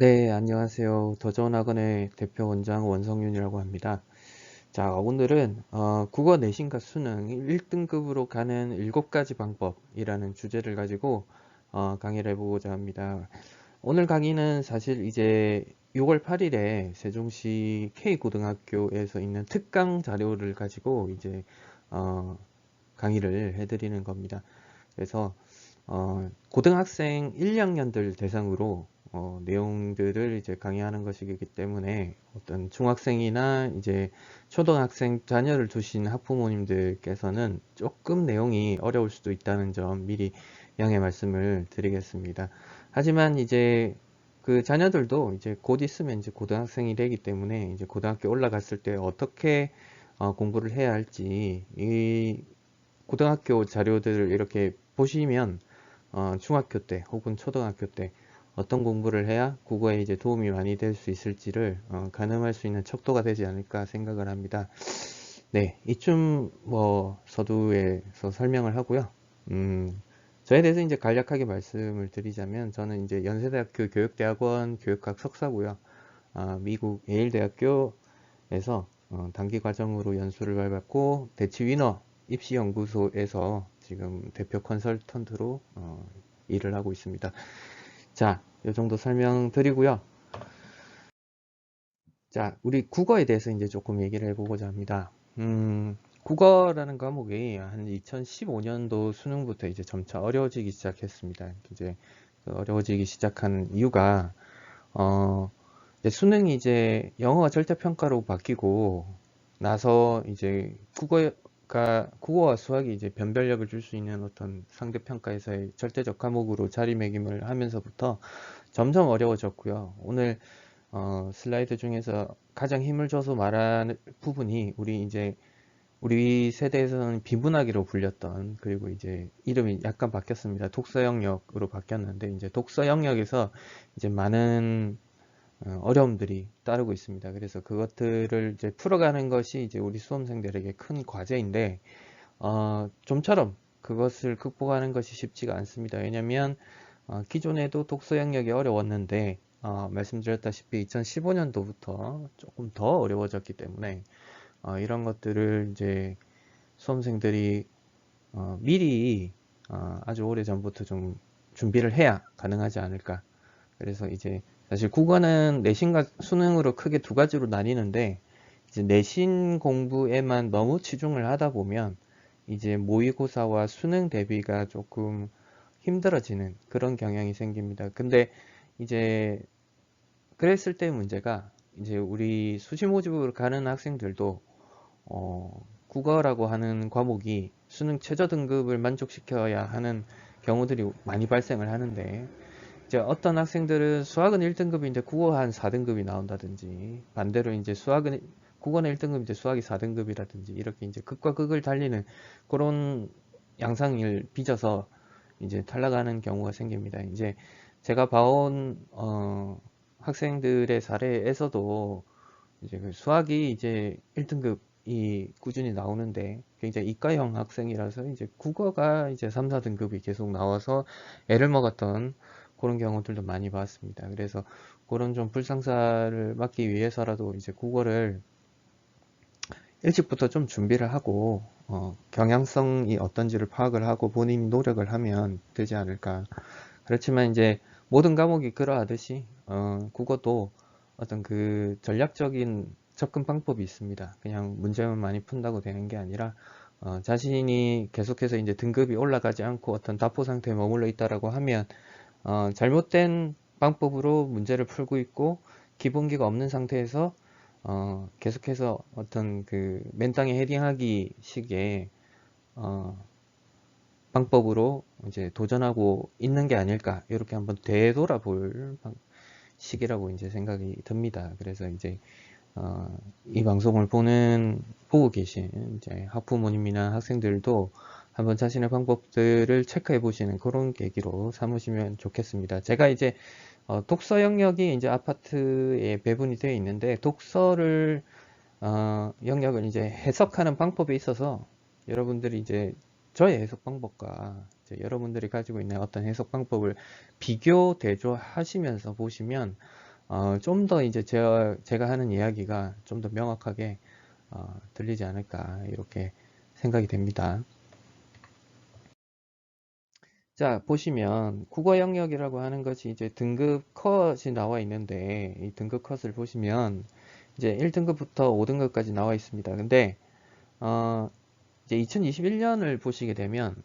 네, 안녕하세요. 더전학원의 대표 원장 원성윤이라고 합니다. 자, 오늘은 국어 내신과 수능 1등급으로 가는 7가지 방법이라는 주제를 가지고 강의를 해보고자 합니다. 오늘 강의는 사실 이제 6월 8일에 세종시 K고등학교에서 있는 특강 자료를 가지고 이제 강의를 해드리는 겁니다. 그래서 고등학생 1, 2학년들 대상으로 내용들을 이제 강의하는 것이기 때문에 어떤 중학생이나 이제 초등학생 자녀를 두신 학부모님들께서는 조금 내용이 어려울 수도 있다는 점 미리 양해 말씀을 드리겠습니다. 하지만 이제 그 자녀들도 이제 곧 있으면 이제 고등학생이 되기 때문에 이제 고등학교 올라갔을 때 어떻게 공부를 해야 할지 이 고등학교 자료들을 이렇게 보시면 중학교 때 혹은 초등학교 때 어떤 공부를 해야 국어에 이제 도움이 많이 될 수 있을지를 가늠할 수 있는 척도가 되지 않을까 생각을 합니다. 네, 이쯤 뭐 서두에서 설명을 하고요. 저에 대해서 이제 간략하게 말씀을 드리자면 저는 이제 연세대학교 교육대학원 교육학 석사고요. 미국 예일대학교에서 단기 과정으로 연수를 밟았고 대치위너 입시연구소에서 지금 대표 컨설턴트로 일을 하고 있습니다. 자, 이 정도 설명드리고요. 자, 우리 국어에 대해서 이제 조금 얘기를 해보고자 합니다. 국어라는 과목이 한 2015년도 수능부터 이제 점차 어려워지기 시작했습니다. 이제 어려워지기 시작한 이유가 이제 수능이 이제 영어가 절대평가로 바뀌고 나서 이제 국어와 수학이 이제 변별력을 줄 수 있는 어떤 상대평가에서의 절대적 과목으로 자리매김을 하면서부터 점점 어려워졌고요. 오늘 슬라이드 중에서 가장 힘을 줘서 말하는 부분이 우리 세대에서는 비문학이로 불렸던, 그리고 이제 이름이 약간 바뀌었습니다. 독서 영역으로 바뀌었는데 이제 독서 영역에서 이제 많은 어려움들이 따르고 있습니다. 그래서 그것들을 이제 풀어가는 것이 이제 우리 수험생들에게 큰 과제인데, 좀처럼 그것을 극복하는 것이 쉽지가 않습니다. 왜냐하면 기존에도 독서 영역이 어려웠는데, 말씀드렸다시피 2015년도부터 조금 더 어려워졌기 때문에 이런 것들을 이제 수험생들이 미리 아주 오래 전부터 좀 준비를 해야 가능하지 않을까. 그래서 이제 사실 국어는 내신과 수능으로 크게 두 가지로 나뉘는데, 이제 내신 공부에만 너무 치중을 하다 보면 이제 모의고사와 수능 대비가 조금 힘들어지는 그런 경향이 생깁니다. 근데 이제 그랬을 때 문제가, 이제 우리 수시 모집으로 가는 학생들도 국어라고 하는 과목이 수능 최저 등급을 만족시켜야 하는 경우들이 많이 발생을 하는데, 이제 어떤 학생들은 수학은 1등급인데 국어 한 4등급이 나온다든지, 반대로 이제 국어는 1등급인데 수학이 4등급이라든지, 이렇게 이제 극과 극을 달리는 그런 양상을 빚어서 이제 탈락하는 경우가 생깁니다. 이제 제가 봐온 학생들의 사례에서도 이제 그 수학이 이제 1등급이 꾸준히 나오는데, 굉장히 이과형 학생이라서 이제 국어가 이제 3, 4등급이 계속 나와서 애를 먹었던 그런 경우들도 많이 봤습니다. 그래서 그런 좀 불상사를 막기 위해서라도 이제 국어를 일찍부터 좀 준비를 하고 경향성이 어떤지를 파악을 하고 본인이 노력을 하면 되지 않을까. 그렇지만 이제 모든 과목이 그러하듯이 국어도 어떤 그 전략적인 접근 방법이 있습니다. 그냥 문제만 많이 푼다고 되는 게 아니라 자신이 계속해서 이제 등급이 올라가지 않고 어떤 답보 상태에 머물러 있다라고 하면 잘못된 방법으로 문제를 풀고 있고, 기본기가 없는 상태에서 계속해서 어떤 그 맨땅에 헤딩하기 식의 어, 방법으로 이제 도전하고 있는 게 아닐까, 이렇게 한번 되돌아볼 시기라고 이제 생각이 듭니다. 그래서 이제 이 방송을 보고 계신 이제 학부모님이나 학생들도 한번 자신의 방법들을 체크해 보시는 그런 계기로 삼으시면 좋겠습니다. 제가 이제 독서 영역이 이제 아파트에 배분이 되어 있는데, 독서를 영역을 이제 해석하는 방법에 있어서 여러분들이 이제 저의 해석 방법과 이제 여러분들이 가지고 있는 어떤 해석 방법을 비교 대조하시면서 보시면 좀 더 이제 제가 하는 이야기가 좀 더 명확하게 들리지 않을까 이렇게 생각이 됩니다. 자, 보시면 국어 영역이라고 하는 것이 이제 등급 컷이 나와 있는데 이 등급 컷을 보시면 이제 1등급부터 5등급까지 나와 있습니다. 근데 이제 2021년을 보시게 되면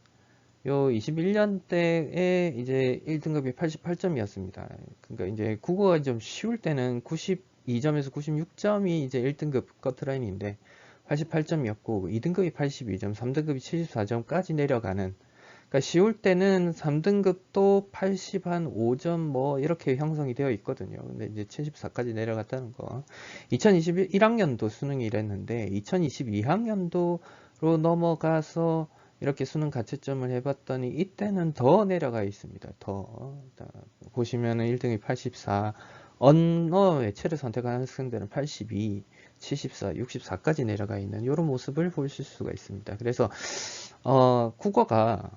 요 21년 때에 이제 1등급이 88점이었습니다. 그러니까 이제 국어가 좀 쉬울 때는 92점에서 96점이 이제 1등급 커트라인인데 88점이었고 2등급이 82점, 3등급이 74점까지 내려가는, 그러니까 쉬울 때는 3등급도 80 한 5점 뭐 이렇게 형성이 되어 있거든요. 근데 이제 74까지 내려갔다는 거. 2021학년도 수능이 이랬는데 2022학년도로 넘어가서 이렇게 수능 가채점을 해봤더니 이때는 더 내려가 있습니다. 더 보시면은 1등이 84, 언어 매체를 선택하는 학생들은 82, 74, 64까지 내려가 있는 이런 모습을 보실 수가 있습니다. 그래서 국어가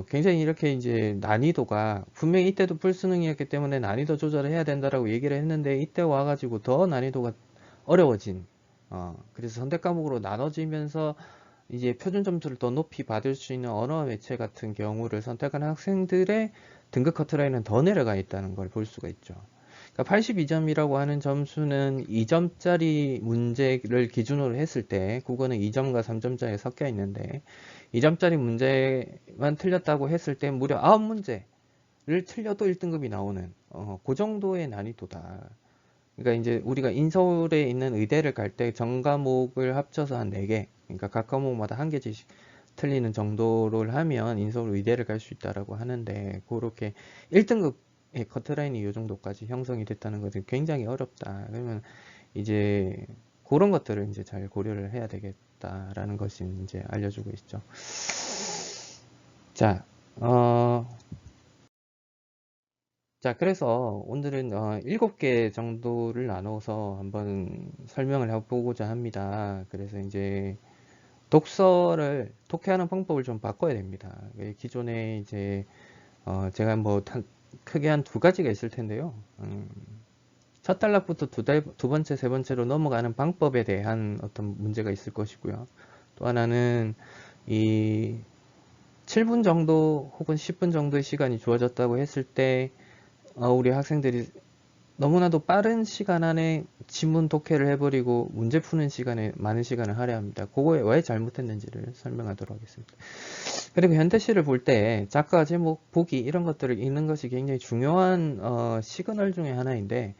굉장히 이렇게 이제 난이도가 분명히 이때도 불수능이었기 때문에 난이도 조절을 해야 된다라고 얘기를 했는데 이때 와가지고 더 난이도가 어려워진, 그래서 선택 과목으로 나눠지면서 이제 표준 점수를 더 높이 받을 수 있는 언어 매체 같은 경우를 선택한 학생들의 등급 커트라인은 더 내려가 있다는 걸 볼 수가 있죠. 그러니까 82점이라고 하는 점수는 2점짜리 문제를 기준으로 했을 때 국어는 2점과 3점짜리 섞여 있는데 2점짜리 문제만 틀렸다고 했을 때 무려 9문제를 틀려도 1등급이 나오는 그 정도의 난이도다. 그러니까 이제 우리가 인서울에 있는 의대를 갈 때 전과목을 합쳐서 한 4개, 그러니까 각 과목마다 한 개씩 틀리는 정도를 하면 인서울 의대를 갈 수 있다라고 하는데 그렇게 1등급의 커트라인이 이 정도까지 형성이 됐다는 것은 굉장히 어렵다. 그러면 이제 그런 것들을 이제 잘 고려를 해야 되겠다라는 것이 이제 알려주고 있죠. 자, 자, 그래서 오늘은 7개 정도를 나눠서 한번 설명을 해보고자 합니다. 그래서 이제 독서를 독해하는 방법을 좀 바꿔야 됩니다. 기존에 이제 제가 뭐 크게 한 2가지가 있을 텐데요. 첫 단락부터 두 번째, 세 번째로 넘어가는 방법에 대한 어떤 문제가 있을 것이고요. 또 하나는 이 7분 정도 혹은 10분 정도의 시간이 주어졌다고 했을 때 우리 학생들이 너무나도 빠른 시간 안에 지문 독해를 해버리고 문제 푸는 시간에 많은 시간을 할애합니다. 그거에 왜 잘못했는지를 설명하도록 하겠습니다. 그리고 현대시를 볼 때 작가, 제목, 보기 이런 것들을 읽는 것이 굉장히 중요한 시그널 중에 하나인데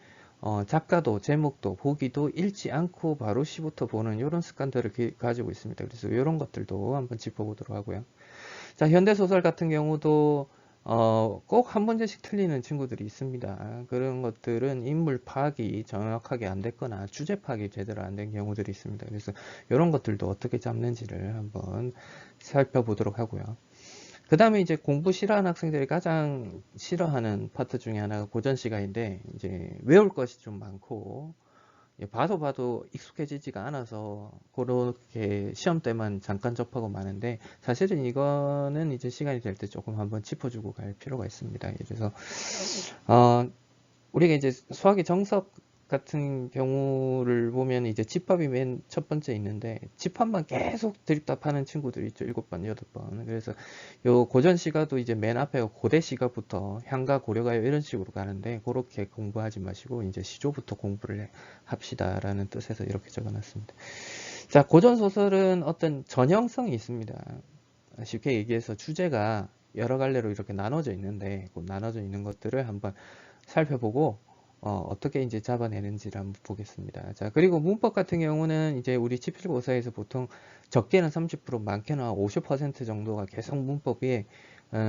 작가도 제목도 보기도 읽지 않고 바로 시부터 보는 이런 습관들을 가지고 있습니다. 그래서 이런 것들도 한번 짚어보도록 하고요. 자, 현대소설 같은 경우도 꼭 한 문제씩 틀리는 친구들이 있습니다. 그런 것들은 인물 파악이 정확하게 안 됐거나 주제 파악이 제대로 안 된 경우들이 있습니다. 그래서 이런 것들도 어떻게 잡는지를 한번 살펴보도록 하고요. 그 다음에 이제 공부 싫어하는 학생들이 가장 싫어하는 파트 중에 하나가 고전 시간인데 이제 외울 것이 좀 많고 봐도 익숙해지지가 않아서 그렇게 시험 때만 잠깐 접하고 마는데 사실은 이거는 이제 시간이 될 때 조금 한번 짚어주고 갈 필요가 있습니다. 그래서 우리가 이제 수학의 정석 같은 경우를 보면 이제 집합이 맨 첫 번째 있는데 집합만 계속 드립답하는 친구들이 있죠. 7번, 8번. 그래서 요 고전 시가도 이제 맨 앞에 고대 시가부터 향가, 고려가요 이런 식으로 가는데 그렇게 공부하지 마시고 이제 시조부터 공부를 합시다라는 뜻에서 이렇게 적어놨습니다. 자, 고전 소설은 어떤 전형성이 있습니다. 쉽게 얘기해서 주제가 여러 갈래로 이렇게 나눠져 있는데 그 나눠져 있는 것들을 한번 살펴보고 어떻게 이제 잡아내는지를 한번 보겠습니다. 자, 그리고 문법 같은 경우는 이제 우리 지필고사에서 보통 적게는 30%, 많게는 50% 정도가 계속 문법이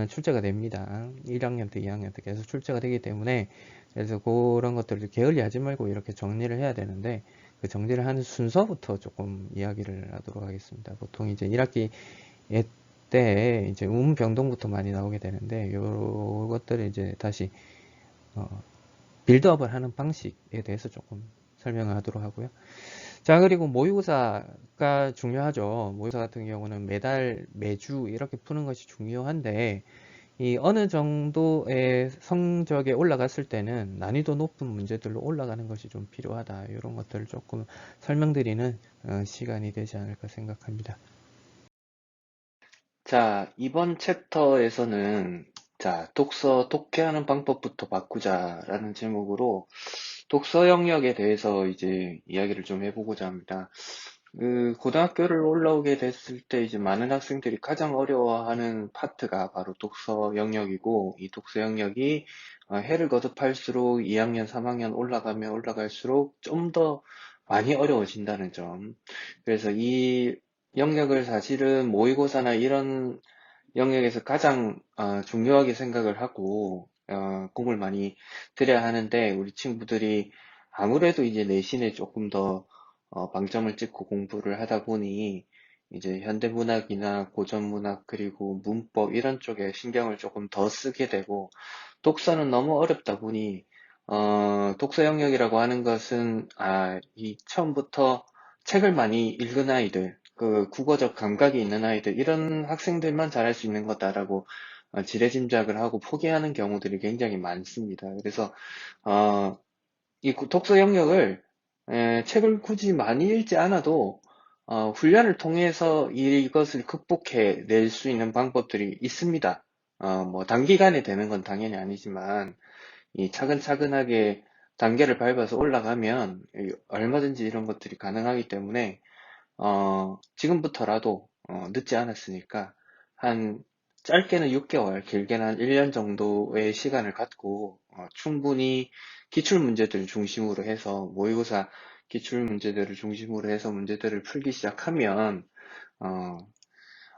출제가 됩니다. 1학년 때, 2학년 때 계속 출제가 되기 때문에 그래서 그런 것들을 게을리하지 말고 이렇게 정리를 해야 되는데 그 정리를 하는 순서부터 조금 이야기를 하도록 하겠습니다. 보통 이제 1학기 때 이제 변동부터 많이 나오게 되는데 요것들을 이제 다시 빌드업을 하는 방식에 대해서 조금 설명을 하도록 하고요. 자, 그리고 모의고사가 중요하죠. 모의고사 같은 경우는 매달, 매주 이렇게 푸는 것이 중요한데, 이 어느 정도의 성적에 올라갔을 때는 난이도 높은 문제들로 올라가는 것이 좀 필요하다. 이런 것들을 조금 설명드리는 시간이 되지 않을까 생각합니다. 자, 이번 챕터에서는 독서 독해하는 방법부터 바꾸자라는 제목으로 독서 영역에 대해서 이제 이야기를 좀 해보고자 합니다. 고등학교를 올라오게 됐을 때 이제 많은 학생들이 가장 어려워하는 파트가 바로 독서 영역이고, 이 독서 영역이 해를 거듭할수록 2학년, 3학년 올라가면 올라갈수록 좀 더 많이 어려워진다는 점. 그래서 이 영역을 사실은 모의고사나 이런 영역에서 가장 중요하게 생각을 하고 공을 많이 들여야 하는데, 우리 친구들이 아무래도 이제 내신에 조금 더 방점을 찍고 공부를 하다 보니 이제 현대문학이나 고전문학 그리고 문법 이런 쪽에 신경을 조금 더 쓰게 되고, 독서는 너무 어렵다 보니 독서 영역이라고 하는 것은 이 처음부터 책을 많이 읽은 아이들, 그 국어적 감각이 있는 아이들, 이런 학생들만 잘할 수 있는 거다라고 지레짐작을 하고 포기하는 경우들이 굉장히 많습니다. 그래서 이 독서 영역을 책을 굳이 많이 읽지 않아도 훈련을 통해서 이것을 극복해 낼 수 있는 방법들이 있습니다. 뭐 단기간에 되는 건 당연히 아니지만 이 차근차근하게 단계를 밟아서 올라가면 얼마든지 이런 것들이 가능하기 때문에 지금부터라도 늦지 않았으니까 한 짧게는 6개월, 길게는 한 1년 정도의 시간을 갖고 충분히 기출 문제들을 중심으로 해서 모의고사 기출 문제들을 중심으로 해서 문제들을 풀기 시작하면 어,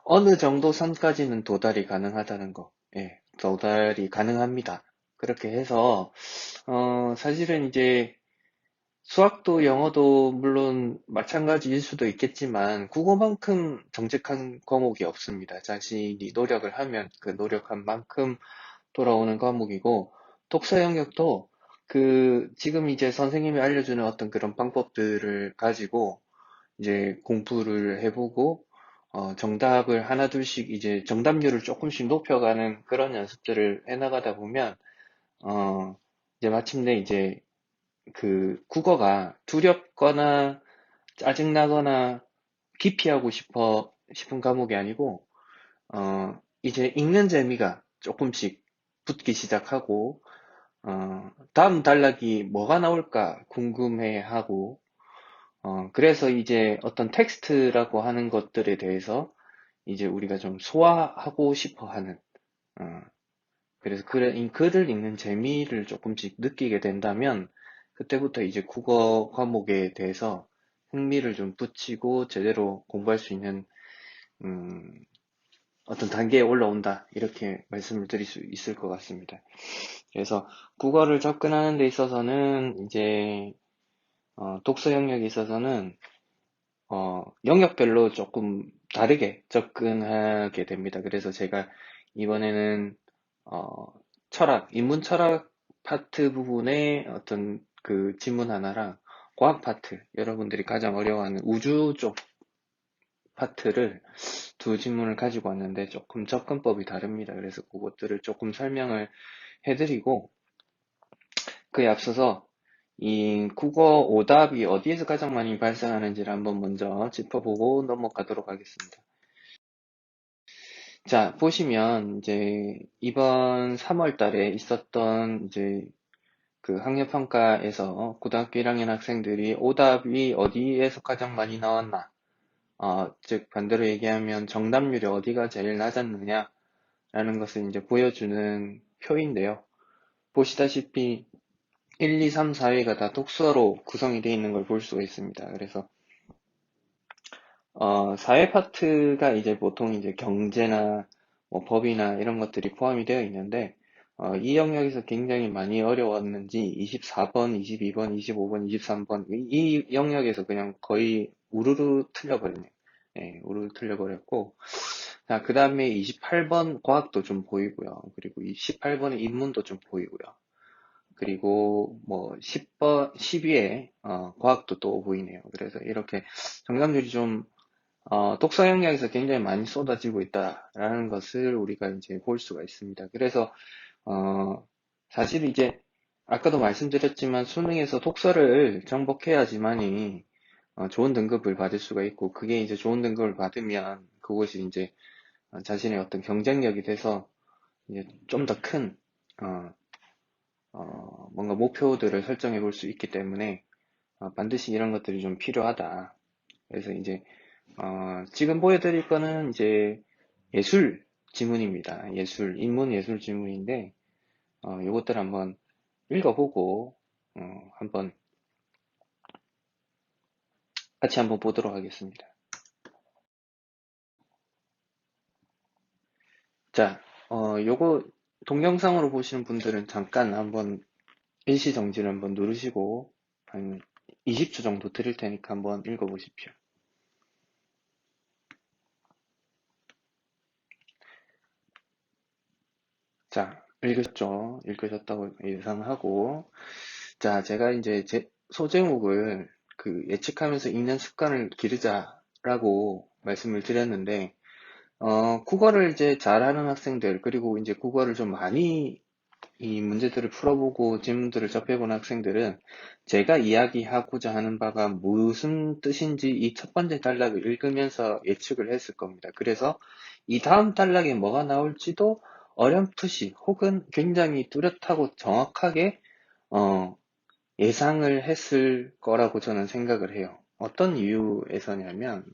어느 정도 선까지는 도달이 가능하다는 거, 예, 도달이 가능합니다. 그렇게 해서 사실은 이제 수학도 영어도 물론 마찬가지일 수도 있겠지만 국어만큼 정직한 과목이 없습니다. 자신이 노력을 하면 그 노력한 만큼 돌아오는 과목이고, 독서 영역도 지금 이제 선생님이 알려주는 어떤 그런 방법들을 가지고 이제 공부를 해보고 정답을 하나둘씩 이제 정답률을 조금씩 높여가는 그런 연습들을 해나가다 보면 어, 이제 마침내 이제 국어가 두렵거나 짜증나거나 기피하고 싶은 과목이 아니고, 이제 읽는 재미가 조금씩 붙기 시작하고, 다음 단락이 뭐가 나올까 궁금해하고, 그래서 이제 어떤 텍스트라고 하는 것들에 대해서 이제 우리가 좀 소화하고 싶어 하는, 어, 그래서 글을 읽는 재미를 조금씩 느끼게 된다면, 그때부터 이제 국어 과목에 대해서 흥미를 좀 붙이고 제대로 공부할 수 있는, 음, 어떤 단계에 올라온다. 이렇게 말씀을 드릴 수 있을 것 같습니다. 그래서 국어를 접근하는 데 있어서는 이제, 독서 영역에 있어서는, 영역별로 조금 다르게 접근하게 됩니다. 그래서 제가 이번에는 어, 인문 철학 파트 부분의 어떤 그 지문 하나랑 과학 파트, 여러분들이 가장 어려워하는 우주 쪽 파트를 두 지문을 가지고 왔는데 조금 접근법이 다릅니다. 그래서 그것들을 조금 설명을 해드리고, 그에 앞서서 이 국어 오답이 어디에서 가장 많이 발생하는지를 한번 먼저 짚어보고 넘어가도록 하겠습니다. 자, 보시면 이제 이번 3월 달에 있었던 이제 그 학력평가에서 고등학교 1학년 학생들이 오답이 어디에서 가장 많이 나왔나, 즉 반대로 얘기하면 정답률이 어디가 제일 낮았느냐라는 것을 이제 보여주는 표인데요. 보시다시피 1, 2, 3, 4위가 다 독서로 구성이 되어 있는 걸 볼 수가 있습니다. 그래서 사회 파트가 이제 보통 이제 경제나 뭐 법이나 이런 것들이 포함이 되어 있는데, 이 영역에서 굉장히 많이 어려웠는지 24번, 22번, 25번, 23번 이 영역에서 그냥 거의 우르르 틀려버리네요. 네, 우르르 틀려버렸고, 자, 그 다음에 28번 과학도 좀 보이고요. 그리고 18번의 인문도 좀 보이고요. 그리고 뭐 10위에 과학도 또 보이네요. 그래서 이렇게 정답률이 좀 독서 역량에서 굉장히 많이 쏟아지고 있다라는 것을 우리가 이제 볼 수가 있습니다. 그래서 사실 이제 아까도 말씀드렸지만 수능에서 독서를 정복해야지만이 좋은 등급을 받을 수가 있고, 그게 이제 좋은 등급을 받으면 그것이 이제 자신의 어떤 경쟁력이 돼서 이제 좀 더 큰 뭔가 목표들을 설정해 볼 수 있기 때문에 반드시 이런 것들이 좀 필요하다. 그래서 이제 지금 보여드릴 거는 이제 예술 지문입니다. 인문 예술 지문인데 요것들 한번 읽어보고 한번 같이 한번 보도록 하겠습니다. 자, 요거 동영상으로 보시는 분들은 잠깐 한번 일시 정지를 한번 누르시고 한 20초 정도 드릴 테니까 한번 읽어보십시오. 자, 읽으셨죠? 읽으셨다고 예상하고, 자, 제가 이제 제 소제목을 그 예측하면서 읽는 습관을 기르자라고 말씀을 드렸는데, 국어를 이제 잘하는 학생들, 그리고 이제 국어를 좀 많이 이 문제들을 풀어보고 질문들을 접해본 학생들은 제가 이야기하고자 하는 바가 무슨 뜻인지 이 첫 번째 단락을 읽으면서 예측을 했을 겁니다. 그래서 이 다음 단락에 뭐가 나올지도 어렴풋이 혹은 굉장히 뚜렷하고 정확하게 어, 예상을 했을 거라고 저는 생각을 해요. 어떤 이유에서냐면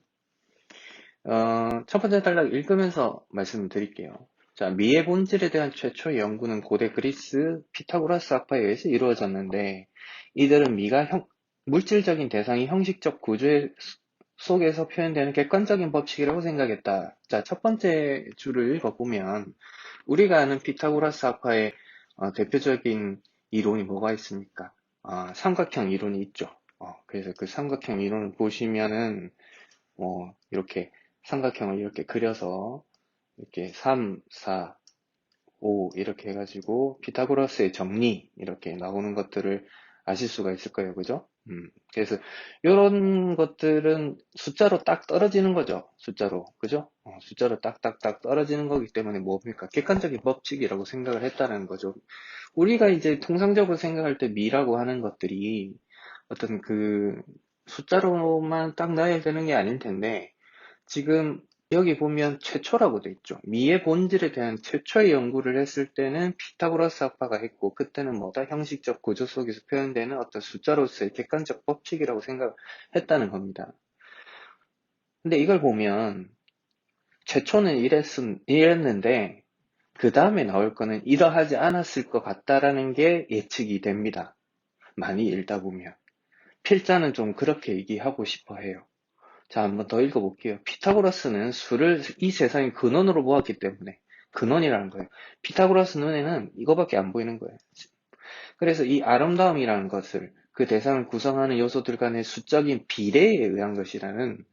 첫 번째 단락 읽으면서 말씀을 드릴게요. 자, 미의 본질에 대한 최초 연구는 고대 그리스 피타고라스 학파에 의해서 이루어졌는데, 이들은 미가 물질적인 대상이 형식적 구조 속에서 표현되는 객관적인 법칙이라고 생각했다. 자, 첫 번째 줄을 읽어보면, 우리가 아는 피타고라스 학파의 대표적인 이론이 뭐가 있습니까? 삼각형 이론이 있죠. 그래서 그 삼각형 이론을 보시면은, 이렇게 삼각형을 이렇게 그려서 이렇게 3, 4, 5 이렇게 해가지고 피타고라스의 정리 이렇게 나오는 것들을 아실 수가 있을 거예요. 그죠? 그래서 이런 것들은 숫자로 딱 떨어지는 거죠. 숫자로. 그죠? 숫자로 딱딱딱 떨어지는 거기 때문에 뭡니까? 객관적인 법칙이라고 생각을 했다는 거죠. 우리가 이제 통상적으로 생각할 때 미라고 하는 것들이 어떤 그 숫자로만 딱 나열되는 게 아닐 텐데, 지금 여기 보면 최초라고 돼 있죠. 미의 본질에 대한 최초의 연구를 했을 때는 피타고라스 학파가 했고, 그때는 뭐다? 형식적 구조 속에서 표현되는 어떤 숫자로서의 객관적 법칙이라고 생각했다는 겁니다. 근데 이걸 보면 최초는 이랬는데 그 다음에 나올 거는 이러하지 않았을 것 같다라는 게 예측이 됩니다. 많이 읽다 보면. 필자는 좀 그렇게 얘기하고 싶어 해요. 자, 한번 더 읽어볼게요. 피타고라스는 수를 이 세상의 근원으로 보았기 때문에, 근원이라는 거예요. 피타고라스 눈에는 이거밖에 안 보이는 거예요. 그래서 이 아름다움이라는 것을 그 대상을 구성하는 요소들 간의 수적인 비례에 의한 것이라는,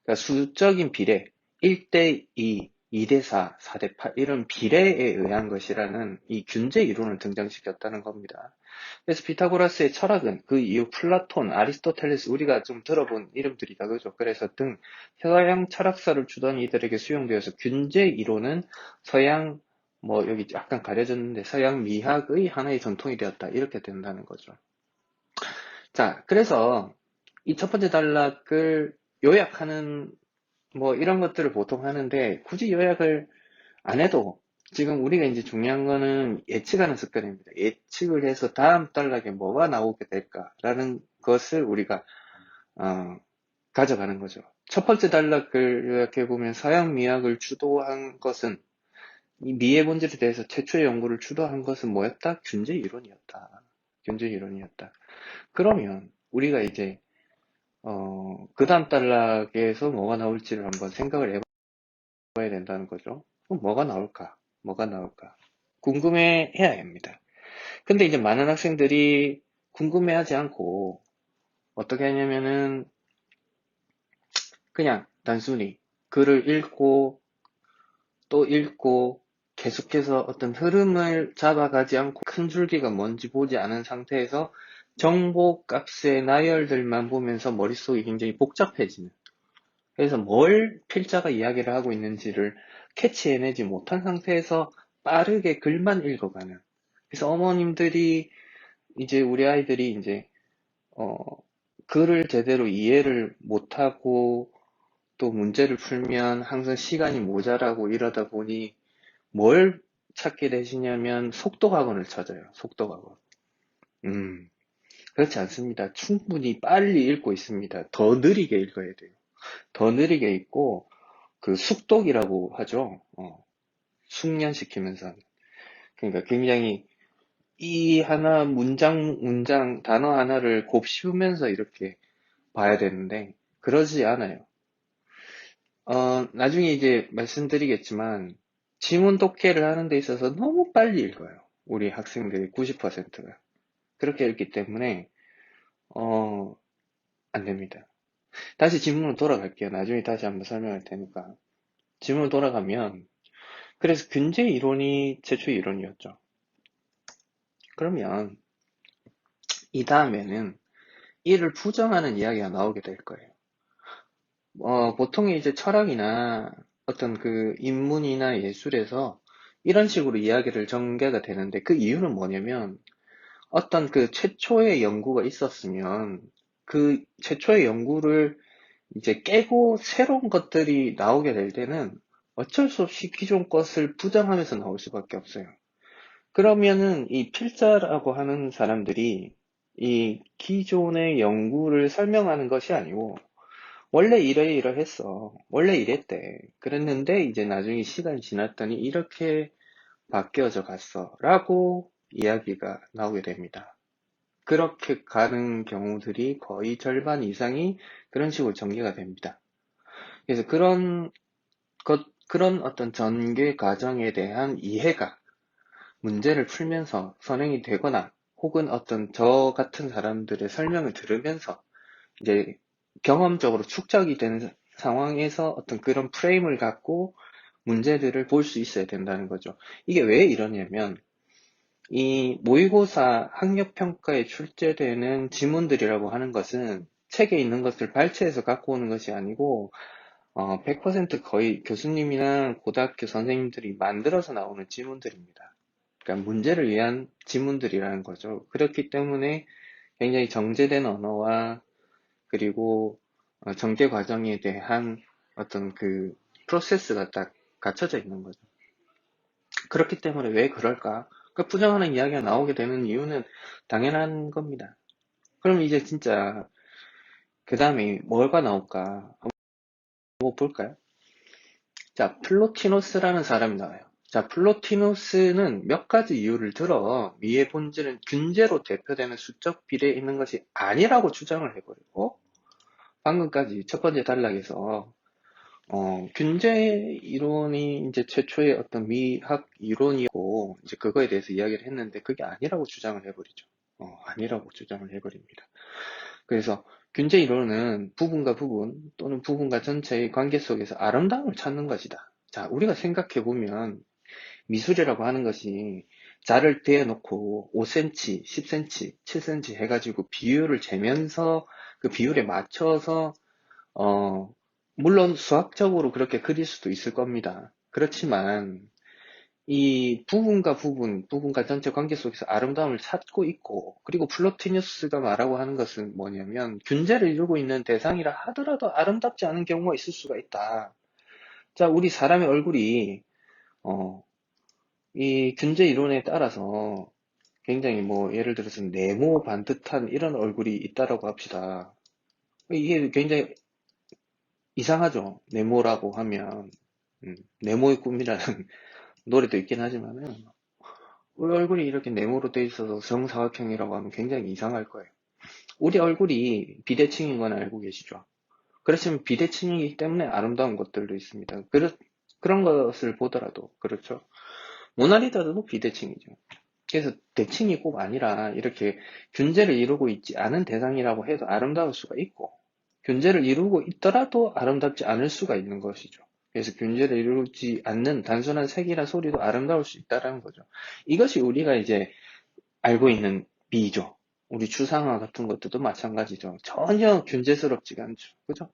그러니까 수적인 비례, 1대2, 2대4, 4대8 이런 비례에 의한 것이라는 이 균제 이론을 등장시켰다는 겁니다. 그래서 피타고라스의 철학은 그 이후 플라톤, 아리스토텔레스 우리가 좀 들어본 이름들이다. 그죠? 그래서 등 서양 철학사를 주던 이들에게 수용되어서 균제 이론은 서양 뭐 여기 약간 가려졌는데 서양 미학의 하나의 전통이 되었다. 이렇게 된다는 거죠. 자, 그래서 이 첫 번째 단락을 요약하는 뭐 이런 것들을 보통 하는데 굳이 요약을 안 해도 지금 우리가 이제 중요한 거는 예측하는 습관입니다. 예측을 해서 다음 단락에 뭐가 나오게 될까라는 것을 우리가 가져가는 거죠. 첫 번째 단락을 요약해 보면 서양 미학을 주도한 것은 이 미의 본질에 대해서 최초의 연구를 주도한 것은 뭐였다? 균제 이론이었다. 균제 이론이었다. 그러면 우리가 이제 그 다음 단락에서 뭐가 나올지를 한번 생각을 해봐야 된다는 거죠. 그럼 뭐가 나올까? 뭐가 나올까? 궁금해 해야 합니다. 근데 이제 많은 학생들이 궁금해하지 않고 어떻게 하냐면은 그냥 단순히 글을 읽고 또 읽고 계속해서 어떤 흐름을 잡아가지 않고 큰 줄기가 뭔지 보지 않은 상태에서 정보 값의 나열들만 보면서 머릿속이 굉장히 복잡해지는 그래서 뭘 필자가 이야기를 하고 있는지를 캐치해내지 못한 상태에서 빠르게 글만 읽어가는. 그래서 어머님들이 이제 우리 아이들이 이제 어, 글을 제대로 이해를 못하고 또 문제를 풀면 항상 시간이 모자라고 이러다 보니 뭘 찾게 되시냐면 속도학원을 찾아요. 속도학원. 음, 그렇지 않습니다. 충분히 빨리 읽고 있습니다. 더 느리게 읽어야 돼요. 더 느리게 읽고 그 숙독이라고 하죠. 숙련시키면서. 그러니까 굉장히 이 하나 문장 단어 하나를 곱씹으면서 이렇게 봐야 되는데 그러지 않아요. 나중에 이제 말씀드리겠지만 지문 독해를 하는 데 있어서 너무 빨리 읽어요. 우리 학생들이 90%가. 그렇게 읽기 때문에 안 됩니다. 다시 지문으로 돌아갈게요. 나중에 다시 한번 설명할 테니까. 지문으로 돌아가면 그래서 균제 이론이 최초의 이론이었죠. 그러면 이 다음에는 이를 부정하는 이야기가 나오게 될 거예요. 보통의 이제 철학이나 어떤 그 인문이나 예술에서 이런 식으로 이야기를 전개가 되는데 그 이유는 뭐냐면 어떤 그 최초의 연구가 있었으면 그 최초의 연구를 이제 깨고 새로운 것들이 나오게 될 때는 어쩔 수 없이 기존 것을 부정하면서 나올 수밖에 없어요. 그러면은 이 필자라고 하는 사람들이 이 기존의 연구를 설명하는 것이 아니고 원래 이러이러했어. 원래 이랬대. 그랬는데 이제 나중에 시간이 지났더니 이렇게 바뀌어져 갔어. 라고 이야기가 나오게 됩니다. 그렇게 가는 경우들이 거의 절반 이상이 그런 식으로 전개가 됩니다. 그래서 그런 어떤 전개 과정에 대한 이해가 문제를 풀면서 선행이 되거나 혹은 어떤 저 같은 사람들의 설명을 들으면서 이제 경험적으로 축적이 되는 상황에서 어떤 그런 프레임을 갖고 문제들을 볼 수 있어야 된다는 거죠. 이게 왜 이러냐면 이 모의고사 학력평가에 출제되는 지문들이라고 하는 것은 책에 있는 것을 발췌해서 갖고 오는 것이 아니고 100% 거의 교수님이나 고등학교 선생님들이 만들어서 나오는 지문들입니다. 그러니까 문제를 위한 지문들이라는 거죠. 그렇기 때문에 굉장히 정제된 언어와 그리고 전개 과정에 대한 어떤 그 프로세스가 딱 갖춰져 있는 거죠. 그렇기 때문에 왜 그럴까? 그 부정하는 이야기가 나오게 되는 이유는 당연한 겁니다. 그럼 이제 진짜 그 다음에 뭐가 나올까? 한번 볼까요? 자, 플로티노스라는 사람이 나와요. 자, 플로티노스는 몇 가지 이유를 들어 미의 본질은 균제로 대표되는 수적 비례에 있는 것이 아니라고 주장을 해버리고 방금까지 첫 번째 단락에서 균제 이론이 이제 최초의 어떤 미학 이론이고 이제 그거에 대해서 이야기를 했는데 그게 아니라고 주장을 해버리죠. 아니라고 주장을 해버립니다. 그래서 균제 이론은 부분과 부분 또는 부분과 전체의 관계 속에서 아름다움을 찾는 것이다. 자, 우리가 생각해 보면 미술이라고 하는 것이 자를 대놓고 5cm, 10cm, 7cm 해가지고 비율을 재면서 그 비율에 맞춰서 물론 수학적으로 그렇게 그릴 수도 있을 겁니다. 그렇지만 이 부분과 전체 관계 속에서 아름다움을 찾고 있고, 그리고 플로티누스가 말하고 하는 것은 뭐냐면 균제를 이루고 있는 대상이라 하더라도 아름답지 않은 경우가 있을 수가 있다. 자, 우리 사람의 얼굴이 어, 이 균제 이론에 따라서 굉장히 뭐 예를 들어서 네모 반듯한 이런 얼굴이 있다라고 합시다. 이게 굉장히 이상하죠. 네모라고 하면 네모의 꿈이라는 노래도 있긴 하지만은 우리 얼굴이 이렇게 네모로 돼 있어서 정사각형이라고 하면 굉장히 이상할 거예요. 우리 얼굴이 비대칭인 건 알고 계시죠? 그렇지만 비대칭이기 때문에 아름다운 것들도 있습니다. 그런 것을 보더라도 그렇죠. 모나리자도 비대칭이죠. 그래서 대칭이 꼭 아니라 이렇게 균제를 이루고 있지 않은 대상이라고 해도 아름다울 수가 있고 균제를 이루고 있더라도 아름답지 않을 수가 있는 것이죠. 그래서 균제를 이루지 않는 단순한 색이나 소리도 아름다울 수 있다는 거죠. 이것이 우리가 이제 알고 있는 미죠. 우리 추상화 같은 것들도 마찬가지죠. 전혀 균제스럽지가 않죠. 그죠?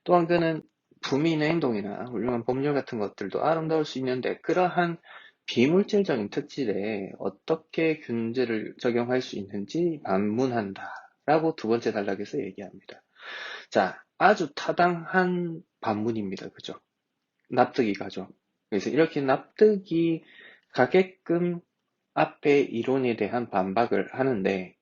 또 한 가지는 품위 있는 행동이나 훌륭한 법률 같은 것들도 아름다울 수 있는데 그러한 비물질적인 특질에 어떻게 균제를 적용할 수 있는지 반문한다. 라고 두 번째 단락에서 얘기합니다. 자, 아주 타당한 반문입니다. 그죠? 납득이 가죠. 그래서 이렇게 납득이 가게끔 앞에 이론에 대한 반박을 하는데,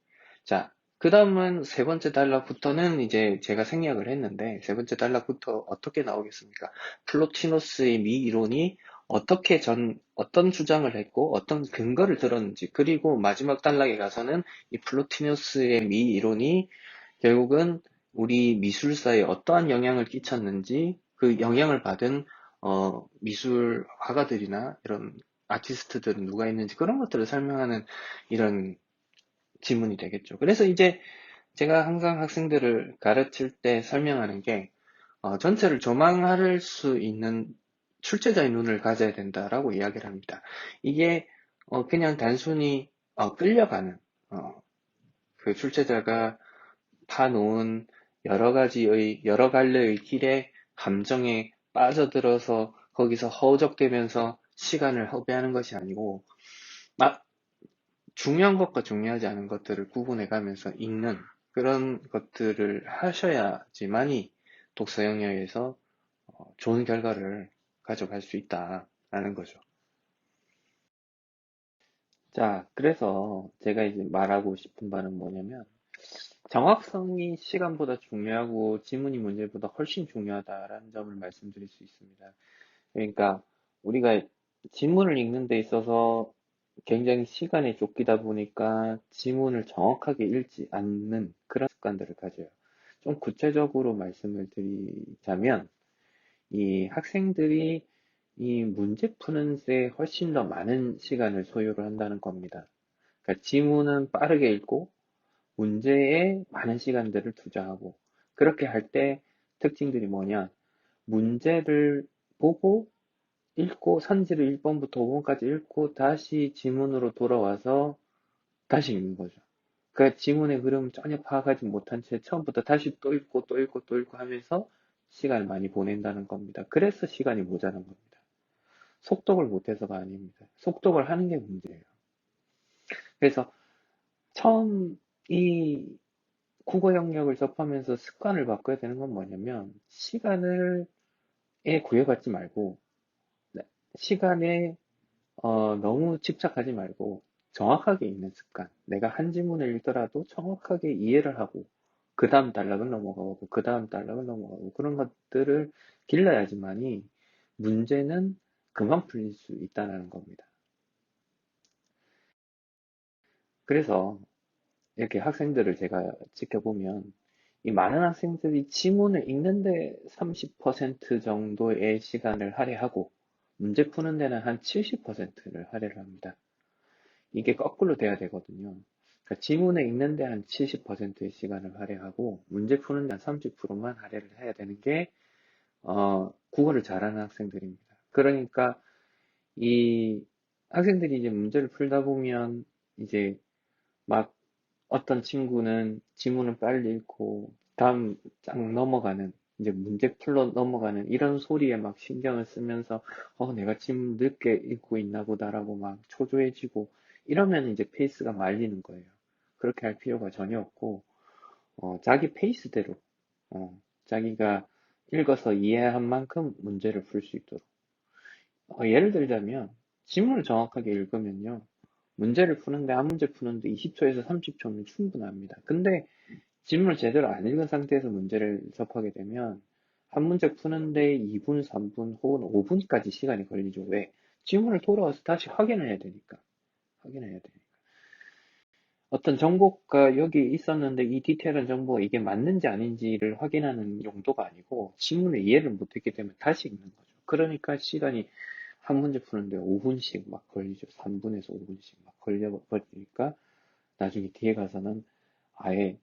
자, 그 다음은 세 번째 단락부터는 이제 제가 생략을 했는데, 세 번째 단락부터 어떻게 나오겠습니까? 플로티노스의 미 이론이 어떤 주장을 했고, 어떤 근거를 들었는지, 그리고 마지막 단락에 가서는 이 플로티노스의 미 이론이 결국은 우리 미술사에 어떠한 영향을 끼쳤는지, 그 영향을 받은 미술 화가들이나 이런 아티스트들은 누가 있는지 그런 것들을 설명하는 이런 지문이 되겠죠. 그래서 이제 제가 항상 학생들을 가르칠 때 설명하는 게 전체를 조망할 수 있는 출제자의 눈을 가져야 된다라고 이야기를 합니다. 이게 그냥 단순히 끌려가는 그 출제자가 파놓은 여러 갈래의 길에 감정에 빠져들어서 거기서 허우적대면서 시간을 허비하는 것이 아니고 막 중요한 것과 중요하지 않은 것들을 구분해 가면서 읽는 그런 것들을 하셔야지만이 독서 영역에서 좋은 결과를 가져갈 수 있다라는 거죠. 자, 그래서 제가 이제 말하고 싶은 바는 뭐냐면 정확성이 시간보다 중요하고 지문이 문제보다 훨씬 중요하다라는 점을 말씀드릴 수 있습니다. 그러니까 우리가 지문을 읽는 데 있어서 굉장히 시간에 쫓기다 보니까 지문을 정확하게 읽지 않는 그런 습관들을 가져요. 좀 구체적으로 말씀을 드리자면 이 학생들이 이 문제 푸는 데 훨씬 더 많은 시간을 소요를 한다는 겁니다. 그러니까 지문은 빠르게 읽고 문제에 많은 시간들을 투자하고 그렇게 할 때 특징들이 뭐냐? 문제를 보고 읽고 선지를 1번부터 5번까지 읽고 다시 지문으로 돌아와서 다시 읽는 거죠. 그 지문의 흐름 전혀 파악하지 못한 채 처음부터 다시 또 읽고 또 읽고 또 읽고 하면서 시간을 많이 보낸다는 겁니다. 그래서 시간이 모자란 겁니다. 속독을 못해서가 아닙니다. 속독을 하는 게 문제예요. 그래서 처음 이 국어 영역을 접하면서 습관을 바꿔야 되는 건 뭐냐면 시간을 에 구애받지 말고 네, 시간에 너무 집착하지 말고 정확하게 읽는 습관. 내가 한 지문을 읽더라도 정확하게 이해를 하고 그 다음 단락을 넘어가고 그 다음 단락을 넘어가고 그런 것들을 길러야지만이 문제는 금방 풀릴 수 있다는 겁니다. 그래서 이렇게 학생들을 제가 지켜보면 이 많은 학생들이 지문을 읽는데 30% 정도의 시간을 할애하고 문제 푸는 데는 한 70%를 할애를 합니다. 이게 거꾸로 돼야 되거든요. 그러니까 지문을 읽는데 한 70%의 시간을 할애하고 문제 푸는 데 한 30%만 할애를 해야 되는 게 국어를 잘하는 학생들입니다. 그러니까 이 학생들이 이제 문제를 풀다 보면 이제 막 어떤 친구는 지문을 빨리 읽고 다음 장 넘어가는 이제 문제 풀러 넘어가는 이런 소리에 막 신경을 쓰면서 내가 지문 늦게 읽고 있나 보다라고 막 초조해지고 이러면 이제 페이스가 말리는 거예요. 그렇게 할 필요가 전혀 없고 자기 페이스대로 자기가 읽어서 이해한 만큼 문제를 풀 수 있도록 예를 들자면 지문을 정확하게 읽으면요 문제를 푸는데 한 문제 푸는데 20초에서 30초면 충분합니다. 근데 지문을 제대로 안 읽은 상태에서 문제를 접하게 되면 한 문제 푸는데 2분, 3분 혹은 5분까지 시간이 걸리죠. 왜? 지문을 돌아와서 다시 확인을 해야 되니까. 확인해야 되니까. 어떤 정보가 여기 있었는데 이 디테일한 정보가 이게 맞는지 아닌지를 확인하는 용도가 아니고 지문을 이해를 못했기 때문에 다시 읽는 거죠. 그러니까 시간이 한 문제 푸는데 5분씩 막 걸리죠. 3분에서 5분씩 막 걸리니까 나중에 뒤에 가서는 아예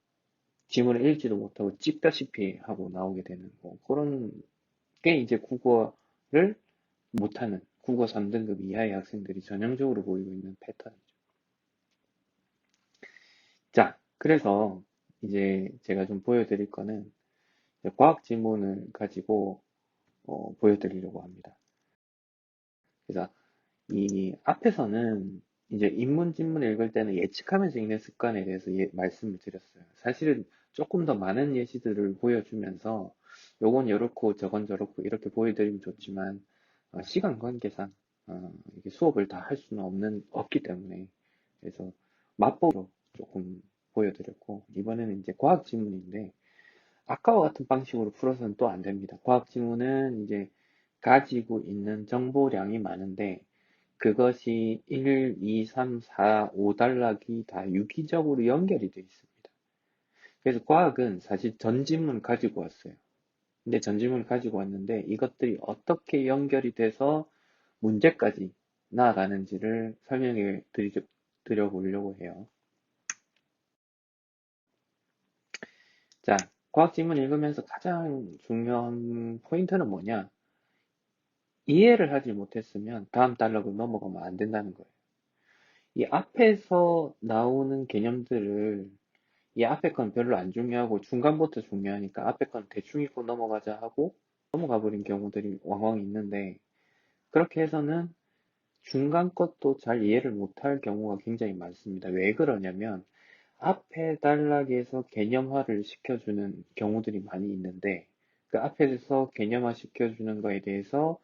지문을 읽지도 못하고 찍다시피 하고 나오게 되는 뭐 그런 게 이제 국어를 못하는 국어 3등급 이하의 학생들이 전형적으로 보이고 있는 패턴이죠. 자, 그래서 이제 제가 좀 보여드릴 거는 과학 지문을 가지고 보여드리려고 합니다. 그래서 이 앞에서는 이제 인문, 지문 읽을 때는 예측하면서 읽는 습관에 대해서 말씀을 드렸어요. 사실은 조금 더 많은 예시들을 보여주면서 요건 요렇고 저건 저렇고 이렇게 보여드리면 좋지만 시간 관계상 이게 수업을 다 할 수는 없기 때문에 그래서 맛보기로 조금 보여드렸고 이번에는 이제 과학 지문인데 아까와 같은 방식으로 풀어서는 또 안 됩니다. 과학 지문은 이제 가지고 있는 정보량이 많은데 그것이 1, 2, 3, 4, 5단락이 다 유기적으로 연결이 되어 있습니다. 그래서 과학은 사실 전지문 가지고 왔어요. 근데 전지문을 가지고 왔는데 이것들이 어떻게 연결이 돼서 문제까지 나아가는지를 설명해 드려보려고 해요. 자, 과학 지문 읽으면서 가장 중요한 포인트는 뭐냐? 이해를 하지 못했으면 다음 단락으로 넘어가면 안 된다는 거예요. 이 앞에서 나오는 개념들을 이 앞에 건 별로 안 중요하고 중간부터 중요하니까 앞에 건 대충 읽고 넘어가자 하고 넘어가 버린 경우들이 왕왕 있는데 그렇게 해서는 중간 것도 잘 이해를 못할 경우가 굉장히 많습니다. 왜 그러냐면 앞에 단락에서 개념화를 시켜주는 경우들이 많이 있는데 그 앞에서 개념화 시켜주는 거에 대해서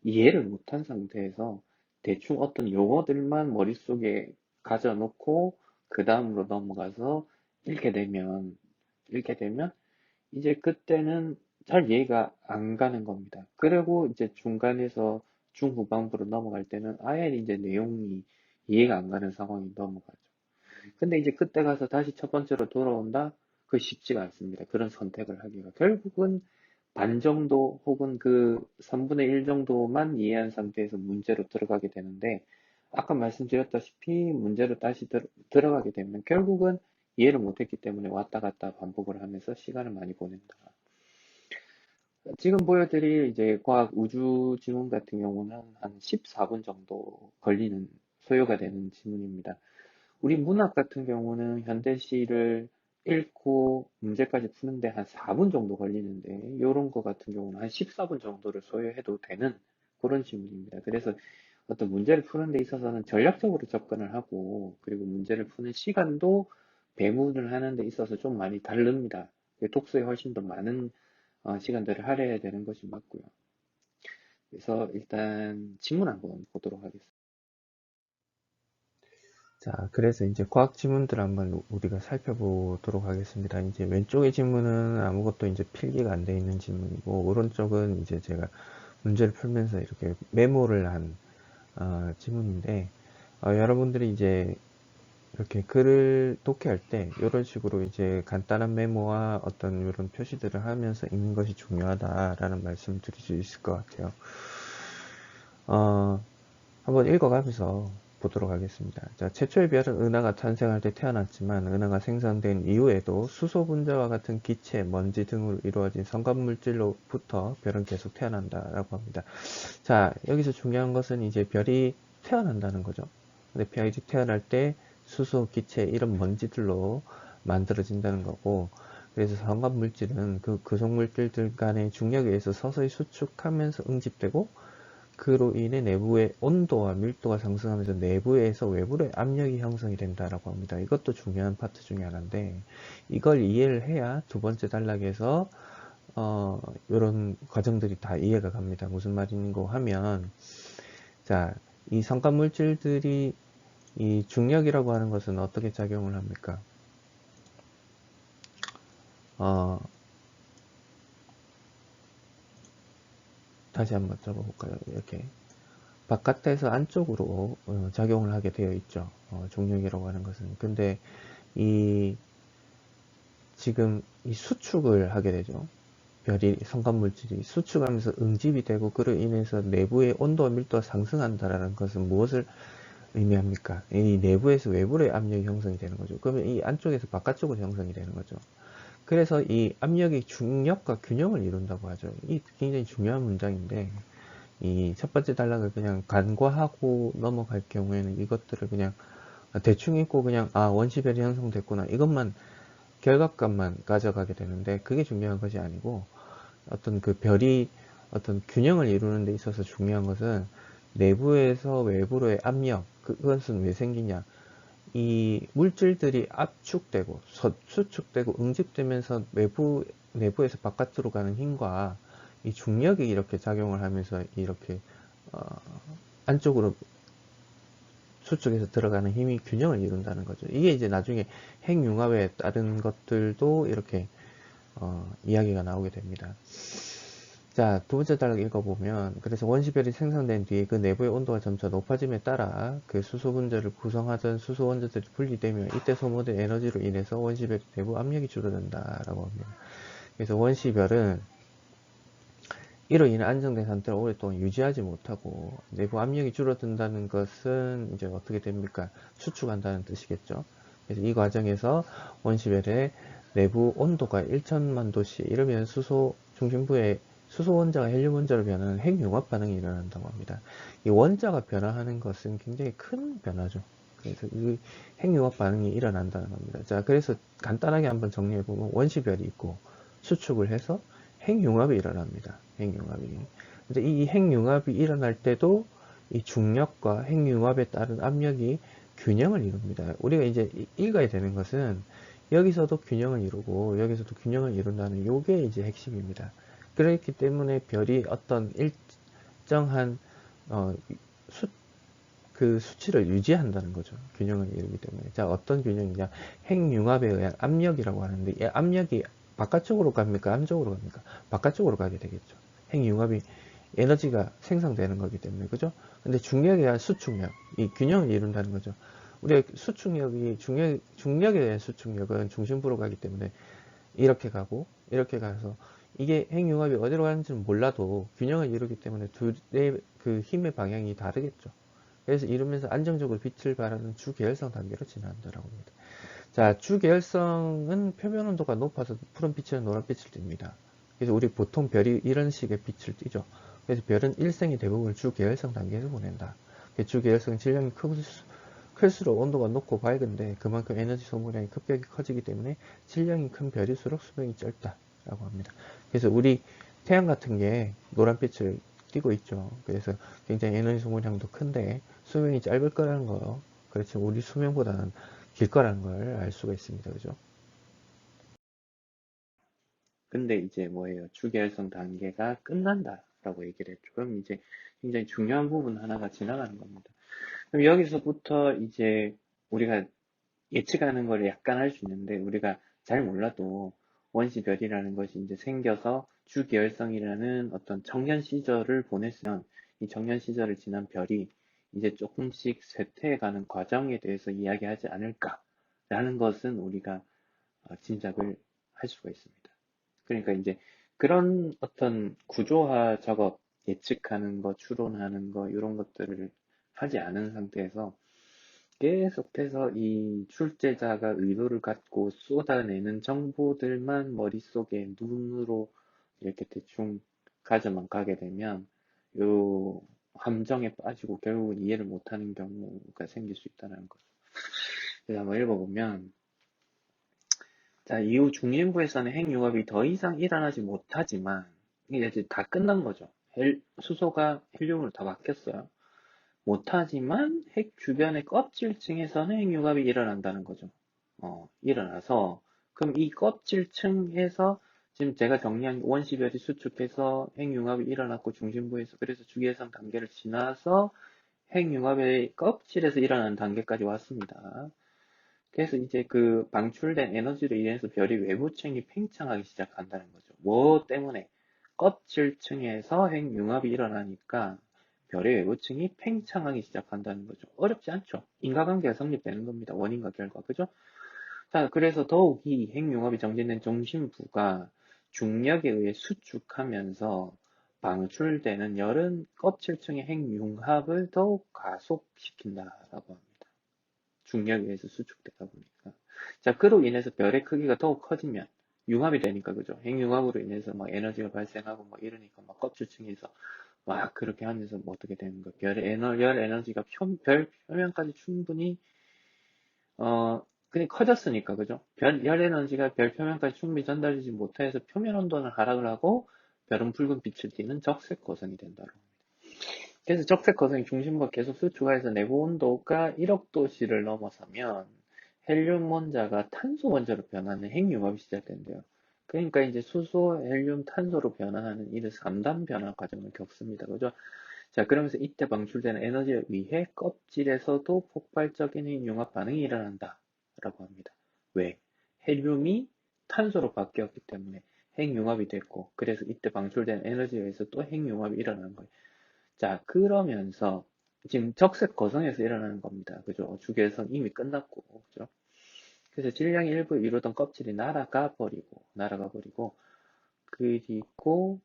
이해를 못한 상태에서 대충 어떤 용어들만 머릿속에 가져놓고 그 다음으로 넘어가서 읽게 되면, 읽게 되면 이제 그때는 잘 이해가 안 가는 겁니다. 그리고 이제 중간에서 중후반부로 넘어갈 때는 아예 이제 내용이 이해가 안 가는 상황이 넘어가죠. 근데 이제 그때 가서 다시 첫 번째로 돌아온다? 그 쉽지가 않습니다. 그런 선택을 하기가. 결국은 반 정도 혹은 그 3분의 1 정도만 이해한 상태에서 문제로 들어가게 되는데, 아까 말씀드렸다시피 문제로 다시 들어가게 되면 결국은 이해를 못했기 때문에 왔다 갔다 반복을 하면서 시간을 많이 보낸다. 지금 보여드릴 이제 과학 우주 지문 같은 경우는 한 14분 정도 걸리는 소요가 되는 지문입니다. 우리 문학 같은 경우는 현대시를 읽고 문제까지 푸는데 한 4분 정도 걸리는데 이런 거 같은 경우는 한 14분 정도를 소요해도 되는 그런 지문입니다. 그래서 어떤 문제를 푸는 데 있어서는 전략적으로 접근을 하고 그리고 문제를 푸는 시간도 배문을 하는 데 있어서 좀 많이 다릅니다. 독서에 훨씬 더 많은 시간들을 할애해야 되는 것이 맞고요. 그래서 일단 지문 한번 보도록 하겠습니다. 자, 그래서 이제 과학 지문들 한번 우리가 살펴보도록 하겠습니다. 이제 왼쪽의 지문은 아무것도 이제 필기가 안 돼 있는 지문이고, 오른쪽은 이제 제가 문제를 풀면서 이렇게 메모를 한 지문인데, 여러분들이 이제 이렇게 글을 독해할 때 이런 식으로 이제 간단한 메모와 어떤 이런 표시들을 하면서 읽는 것이 중요하다라는 말씀을 드릴 수 있을 것 같아요. 한번 읽어가면서 보도록 하겠습니다. 자, 최초의 별은 은하가 탄생할 때 태어났지만 은하가 생성된 이후에도 수소 분자와 같은 기체, 먼지 등으로 이루어진 성간물질로부터 별은 계속 태어난다라고 합니다. 자, 여기서 중요한 것은 이제 별이 태어난다는 거죠. 근데 별이 태어날 때 수소, 기체 이런 먼지들로 만들어진다는 거고, 그래서 성간물질은 그 구성물질들 간의 중력에 의해서 서서히 수축하면서 응집되고 그로 인해 내부의 온도와 밀도가 상승하면서 내부에서 외부의 압력이 형성이 된다라고 합니다. 이것도 중요한 파트 중에 하나인데 이걸 이해를 해야 두 번째 단락에서 이런 과정들이 다 이해가 갑니다. 무슨 말인고 하면 자, 이 성간 물질들이 이 중력이라고 하는 것은 어떻게 작용을 합니까? 다시 한번 적어볼까요? 이렇게 바깥에서 안쪽으로 작용을 하게 되어 있죠. 중력이라고 하는 것은. 근데 이 지금 이 수축을 하게 되죠. 별이 성간물질이 수축하면서 응집이 되고 그로 인해서 내부의 온도와 밀도가 상승한다라는 것은 무엇을 의미합니까? 이 내부에서 외부의 압력이 형성이 되는 거죠. 그러면 이 안쪽에서 바깥쪽으로 형성이 되는 거죠. 그래서 이 압력이 중력과 균형을 이룬다고 하죠. 이 굉장히 중요한 문장인데 이 첫 번째 단락을 그냥 간과하고 넘어갈 경우에는 이것들을 그냥 대충 읽고 그냥 원시별이 형성됐구나 이것만 결각값만 가져가게 되는데 그게 중요한 것이 아니고 어떤 그 별이 어떤 균형을 이루는 데 있어서 중요한 것은 내부에서 외부로의 압력, 그것은 왜 생기냐? 이 물질들이 압축되고 수축되고 응집되면서 내부에서 바깥으로 가는 힘과 이 중력이 이렇게 작용을 하면서 이렇게 어, 안쪽으로 수축해서 들어가는 힘이 균형을 이룬다는 거죠. 이게 이제 나중에 핵융합에 따른 것들도 이렇게 이야기가 나오게 됩니다. 자, 두 번째 단락 읽어보면, 그래서 원시별이 생성된 뒤에 그 내부의 온도가 점차 높아짐에 따라 그 수소 분자를 구성하던 수소 원자들이 분리되며 이때 소모된 에너지로 인해서 원시별 내부 압력이 줄어든다라고 합니다. 그래서 원시별은 이로 인해 안정된 상태를 오랫동안 유지하지 못하고 내부 압력이 줄어든다는 것은 이제 어떻게 됩니까? 수축한다는 뜻이겠죠. 그래서 이 과정에서 원시별의 내부 온도가 1천만 도씨 이러면 수소 중심부에 수소 원자가 헬륨 원자로 변하는 핵융합 반응이 일어난다고 합니다. 이 원자가 변화하는 것은 굉장히 큰 변화죠. 그래서 이 핵융합 반응이 일어난다는 겁니다. 자, 그래서 간단하게 한번 정리해 보면 원시별이 있고 수축을 해서 핵융합이 일어납니다. 핵융합이. 근데 이 핵융합이 일어날 때도 이 중력과 핵융합에 따른 압력이 균형을 이룹니다. 우리가 이제 읽어야 되는 것은 여기서도 균형을 이루고 여기서도 균형을 이룬다는 요게 이제 핵심입니다. 그렇기 때문에 별이 어떤 일정한 어, 수, 그 수치를 유지한다는 거죠. 균형을 이루기 때문에. 자, 어떤 균형이냐? 핵융합에 의한 압력이라고 하는데 이 압력이 바깥쪽으로 갑니까? 안쪽으로 갑니까? 바깥쪽으로 가게 되겠죠. 핵융합이 에너지가 생성되는 거기 때문에 그죠? 근데 중력에 의한 수축력, 이 균형을 이룬다는 거죠. 우리가 수축력이 중력에 대한 수축력은 중심부로 가기 때문에 이렇게 가고 이렇게 가서 이게 핵융합이 어디로 가는지는 몰라도 균형을 이루기 때문에 둘의 그 힘의 방향이 다르겠죠. 그래서 이러면서 안정적으로 빛을 발하는 주계열성 단계로 진화한다라고 합니다. 자, 주계열성은 표면 온도가 높아서 푸른빛이나 노란빛을 띱니다. 그래서 우리 보통 별이 이런 식의 빛을 띠죠. 그래서 별은 일생이 대부분 주계열성 단계에서 보낸다. 주계열성 질량이 클수록 온도가 높고 밝은데 그만큼 에너지 소모량이 급격히 커지기 때문에 질량이 큰 별일수록 수명이 짧다라고 합니다. 그래서 우리 태양 같은 게 노란빛을 띠고 있죠. 그래서 굉장히 에너지 소모량도 큰데 수명이 짧을 거라는 거. 그렇죠. 우리 수명보다는 길 거라는 걸 알 수가 있습니다. 그죠? 근데 이제 뭐예요? 주계열성 단계가 끝난다라고 얘기를 했죠. 그럼 이제 굉장히 중요한 부분 하나가 지나가는 겁니다. 그럼 여기서부터 이제 우리가 예측하는 걸 약간 할 수 있는데 우리가 잘 몰라도 원시별이라는 것이 이제 생겨서 주계열성이라는 어떤 청년 시절을 보냈으면 이 청년 시절을 지난 별이 이제 조금씩 쇠퇴해가는 과정에 대해서 이야기하지 않을까라는 것은 우리가 짐작을 할 수가 있습니다. 그러니까 이제 그런 어떤 구조화 작업, 예측하는 거, 추론하는 거, 이런 것들을 하지 않은 상태에서 계속해서 이 출제자가 의도를 갖고 쏟아내는 정보들만 머릿속에 눈으로 이렇게 대충 가져만 가게 되면 요 함정에 빠지고 결국은 이해를 못하는 경우가 생길 수 있다는 거죠. 그래서 한번 읽어보면 자, 이후 중림부에서는 핵융합이 더 이상 일어나지 못하지만 이게 이제 다 끝난 거죠. 수소가 헬륨으로 다 바뀌었어요. 못하지만 핵 주변의 껍질층에서는 핵융합이 일어난다는 거죠. 일어나서 그럼 이 껍질층에서 지금 제가 정리한 원시별이 수축해서 핵융합이 일어났고 중심부에서 그래서 주기해성 단계를 지나서 핵융합의 껍질에서 일어나는 단계까지 왔습니다. 그래서 이제 그 방출된 에너지로 인해서 별이 외부층이 팽창하기 시작한다는 거죠. 뭐 때문에? 껍질층에서 핵융합이 일어나니까 별의 외부층이 팽창하기 시작한다는 거죠. 어렵지 않죠? 인과관계가 성립되는 겁니다. 원인과 결과. 그죠? 자, 그래서 더욱이 핵융합이 정진된 중심부가 중력에 의해 수축하면서 방출되는 열은 껍질층의 핵융합을 더욱 가속시킨다라고 합니다. 중력에 의해서 수축되다 보니까. 자, 그로 인해서 별의 크기가 더욱 커지면 융합이 되니까 그죠? 핵융합으로 인해서 막 에너지가 발생하고 막 이러니까 막 껍질층에서 막 그렇게 하면서 뭐 어떻게 되는 거야? 열 에너지가 별 표면까지 충분히 어, 근데 커졌으니까, 그죠? 열 에너지가 별 표면까지 충분히 전달되지 못해서 표면 온도는 하락을 하고 별은 붉은 빛을 띠는 적색 거성이 된다고 합니다. 그래서 적색 거성이 중심부가 계속 수축해서 내부 온도가 1억 도씨를 넘어서면 헬륨 원자가 탄소 원자로 변하는 핵융합이 시작된대요. 그러니까 이제 수소, 헬륨, 탄소로 변화하는 이를 3단 변화 과정을 겪습니다. 그죠? 자, 그러면서 이때 방출되는 에너지에 의해 껍질에서도 폭발적인 핵융합 반응이 일어난다. 라고 합니다. 왜? 헬륨이 탄소로 바뀌었기 때문에 핵융합이 됐고, 그래서 이때 방출된 에너지에 의해서 또 핵융합이 일어나는 거예요. 자, 그러면서 지금 적색 거성에서 일어나는 겁니다. 그죠? 주계성 이미 끝났고, 그죠? 그래서 질량이 일부 이루던 껍질이 날아가 버리고, 그리고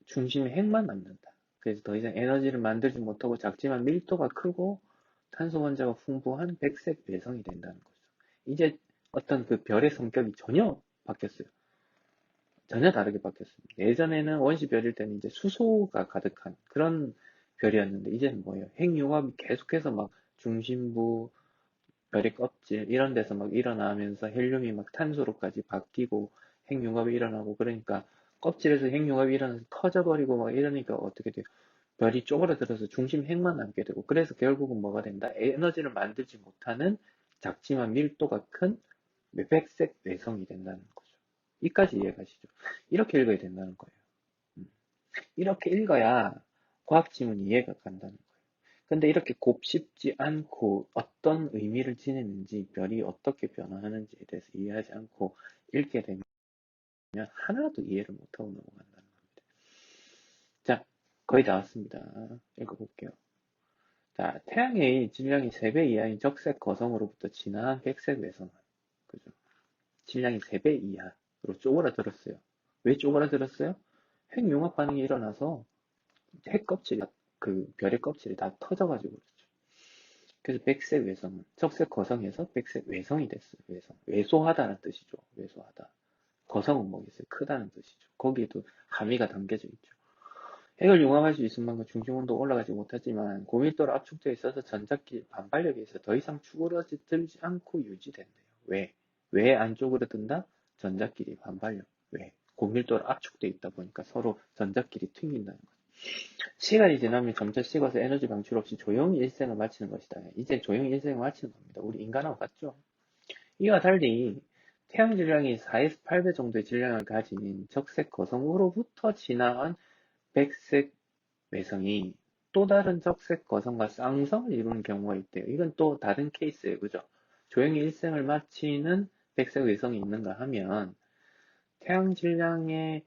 중심에 핵만 남는다. 그래서 더 이상 에너지를 만들지 못하고 작지만 밀도가 크고 탄소 원자가 풍부한 백색 외성이 된다는 거죠. 이제 어떤 그 별의 성격이 전혀 바뀌었어요. 전혀 다르게 바뀌었습니다. 예전에는 원시별일 때는 이제 수소가 가득한 그런 별이었는데 이제는 뭐예요? 핵융합이 계속해서 막 중심부, 별의 껍질 이런 데서 막 일어나면서 헬륨이 막 탄소로까지 바뀌고 핵융합이 일어나고 그러니까 껍질에서 핵융합이 일어나서 터져버리고 막 이러니까 어떻게 돼요? 별이 쪼그라들어서 중심 핵만 남게 되고 그래서 결국은 뭐가 된다? 에너지를 만들지 못하는 작지만 밀도가 큰 백색 외성이 된다는 거죠. 이까지 이해가시죠? 이렇게 읽어야 된다는 거예요. 음. 이렇게 읽어야 과학 지문 이해가 간다는 거예요. 근데 이렇게 곱씹지 않고 어떤 의미를 지니는지 별이 어떻게 변화하는지에 대해서 이해하지 않고 읽게 되면 하나도 이해를 못하고 넘어간다는 겁니다. 자, 거의 다 왔습니다. 읽어볼게요. 자, 태양의 질량이 3배 이하인 적색 거성으로부터 진화한 백색 외성은, 그죠? 질량이 3배 이하로 쪼그라들었어요. 왜 쪼그라들었어요? 핵융합 반응이 일어나서 핵 껍질이, 그 별의 껍질이 다 터져가지고 그렇죠. 그래서 백색 외성은 적색 거성에서 백색 외성이 됐어요. 외성. 왜소하다는 뜻이죠. 왜소하다. 거성은 뭐겠어요? 크다는 뜻이죠. 거기에도 함의가 담겨져 있죠. 핵을 융합할 수 있을 만큼 중심 온도가 올라가지 못하지만 고밀도로 압축되어 있어서 전자끼리 반발력에 의해서 더 이상 쭈그러들지 않고 유지된대요. 왜? 왜 안쪽으로 든다? 전자끼리 반발력. 왜? 고밀도로 압축되어 있다 보니까 서로 전자끼리 튕긴다는 거죠. 시간이 지나면 점차 식어서 에너지 방출 없이 조용히 일생을 마치는 것이다. 이제 조용히 일생을 마치는 겁니다. 우리 인간하고 같죠? 이와 달리 태양 질량이 4에서 8배 정도의 질량을 가진 적색 거성으로부터 진화한 백색 외성이 또 다른 적색 거성과 쌍성을 이루는 경우가 있대요. 이건 또 다른 케이스예요. 그죠? 조용히 일생을 마치는 백색 외성이 있는가 하면 태양 질량의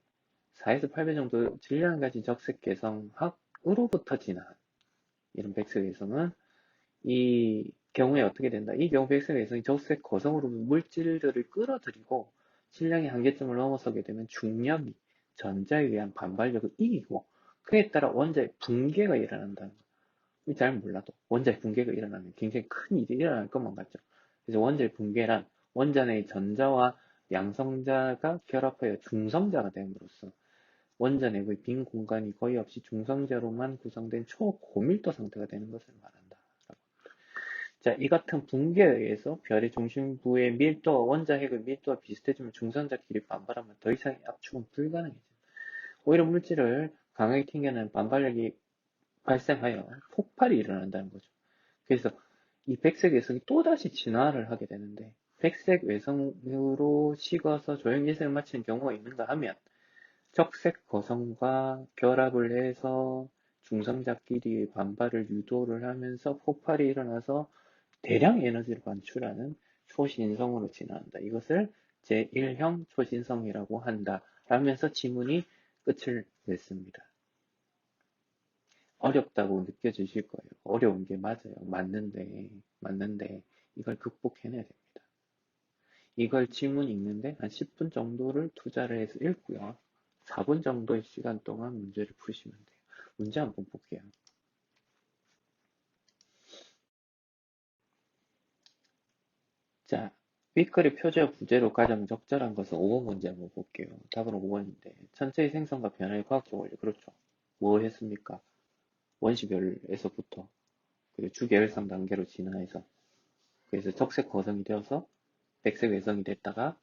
4에서 8배 정도 질량을 가진 적색 개성학으로부터 진화한 이런 백색 외성은 이 경우에 어떻게 된다? 이 경우 백색 외성이 적색 거성으로 물질들을 끌어들이고 질량의 한계점을 넘어서게 되면 중력이 전자에 의한 반발력을 이기고 그에 따라 원자의 붕괴가 일어난다는 거. 잘 몰라도 원자의 붕괴가 일어나면 굉장히 큰 일이 일어날 것만 같죠. 그래서 원자의 붕괴란 원자 내의 전자와 양성자가 결합하여 중성자가 됨으로써 원자 내부의 빈 공간이 거의 없이 중성자로만 구성된 초고밀도 상태가 되는 것을 말한다. 자, 이 같은 붕괴에 의해서 별의 중심부의 밀도와 원자 핵의 밀도가 비슷해지면 중성자끼리 반발하면 더 이상의 압축은 불가능해집니다. 오히려 물질을 강하게 튕겨내는 반발력이 발생하여 폭발이 일어난다는 거죠. 그래서 이 백색 외성이 또다시 진화를 하게 되는데 백색 외성으로 식어서 조형 일생을 마치는 경우가 있는가 하면 적색 거성과 결합을 해서 중성자끼리 반발을 유도를 하면서 폭발이 일어나서 대량 에너지를 반출하는 초신성으로 진화한다. 이것을 제1형 초신성이라고 한다. 라면서 지문이 끝을 냈습니다. 어렵다고 느껴지실 거예요. 어려운 게 맞아요. 맞는데 이걸 극복해내야 됩니다. 이걸 지문 읽는데 한 10분 정도를 투자를 해서 읽고요. 4분 정도의 시간 동안 문제를 푸시면 돼요. 문제 한번 볼게요. 자, 윗글의 표제와 부제로 가장 적절한 것은 5번 문제 한번 볼게요. 답은 5번인데 천체의 생성과 변화의 과학적 원리. 그렇죠. 뭐 했습니까? 원시별에서부터 그리고 주계열상 단계로 진화해서 그래서 적색 거성이 되어서 백색 외성이 됐다가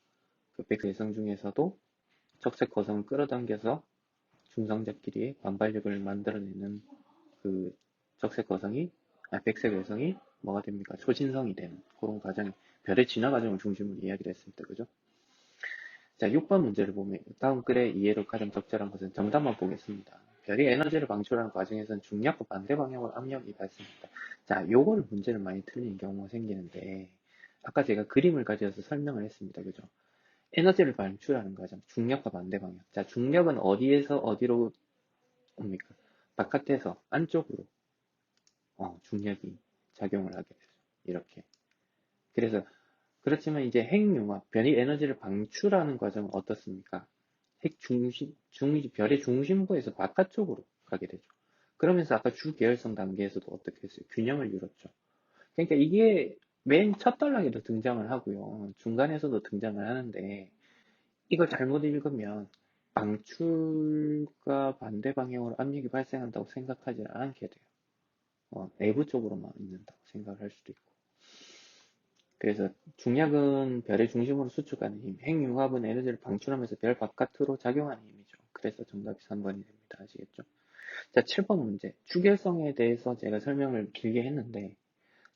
그 백색 외성 중에서도 적색 거성을 끌어당겨서 중성자끼리 반발력을 만들어내는 그 적색 거성이, 백색 외성이 뭐가 됩니까? 초신성이 되는 그런 과정, 별의 진화 과정을 중심으로 이야기를 했습니다. 그죠? 자, 6번 문제를 보면 다음 글의 이해로 가장 적절한 것은 정답만 보겠습니다. 별이 에너지를 방출하는 과정에서는 중력과 반대 방향으로 압력이 발생합니다. 자, 요거를 문제를 많이 틀리는 경우가 생기는데 아까 제가 그림을 가져서 설명을 했습니다. 그죠? 에너지를 방출하는 과정, 중력과 반대 방향. 자, 중력은 어디에서 어디로 옵니까? 바깥에서 안쪽으로 중력이 작용을 하게 되죠. 이렇게. 그래서 그렇지만 이제 핵융합, 별이 에너지를 방출하는 과정은 어떻습니까? 핵 중심, 별의 중심부에서 바깥쪽으로 가게 되죠. 그러면서 아까 주계열성 단계에서도 어떻게 했어요? 균형을 이뤘죠. 그러니까 이게 맨 첫 단락에도 등장을 하고요. 중간에서도 등장을 하는데 이걸 잘못 읽으면 방출과 반대 방향으로 압력이 발생한다고 생각하지 않게 돼요. 내부 쪽으로만 있는다고 생각을 할 수도 있고. 그래서 중력은 별의 중심으로 수축하는 힘, 핵융합은 에너지를 방출하면서 별 바깥으로 작용하는 힘이죠. 그래서 정답이 3번이 됩니다. 아시겠죠? 자, 7번 문제. 주결성에 대해서 제가 설명을 길게 했는데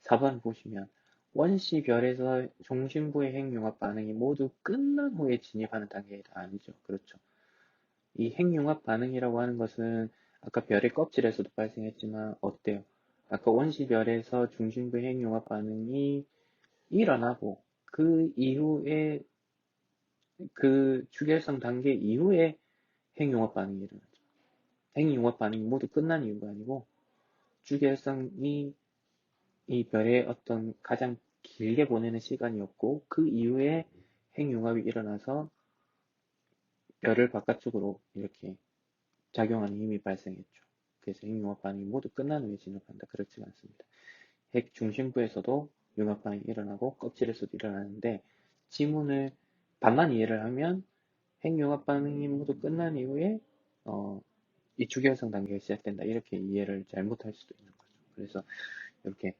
4번 보시면 원시 별에서 중심부의 핵융합 반응이 모두 끝난 후에 진입하는 단계가 아니죠. 그렇죠. 이 핵융합 반응이라고 하는 것은 아까 별의 껍질에서도 발생했지만 어때요? 아까 원시 별에서 중심부의 핵융합 반응이 일어나고 그 이후에 그 주결성 단계 이후에 핵융합 반응이 일어나죠. 핵융합 반응이 모두 끝난 이유가 아니고 주결성이 이 별의 어떤 가장 길게 보내는 시간이었고 그 이후에 핵융합이 일어나서 별을 바깥쪽으로 이렇게 작용하는 힘이 발생했죠. 그래서 핵융합 반응이 모두 끝난 후에 진입한다. 그렇지가 않습니다. 핵 중심부에서도 융합 반응이 일어나고 껍질에서도 일어나는데 지문을 반만 이해를 하면 핵융합 반응이 모두 끝난 이후에 이 주결성 단계가 시작된다. 이렇게 이해를 잘못할 수도 있는 거죠. 그래서 이렇게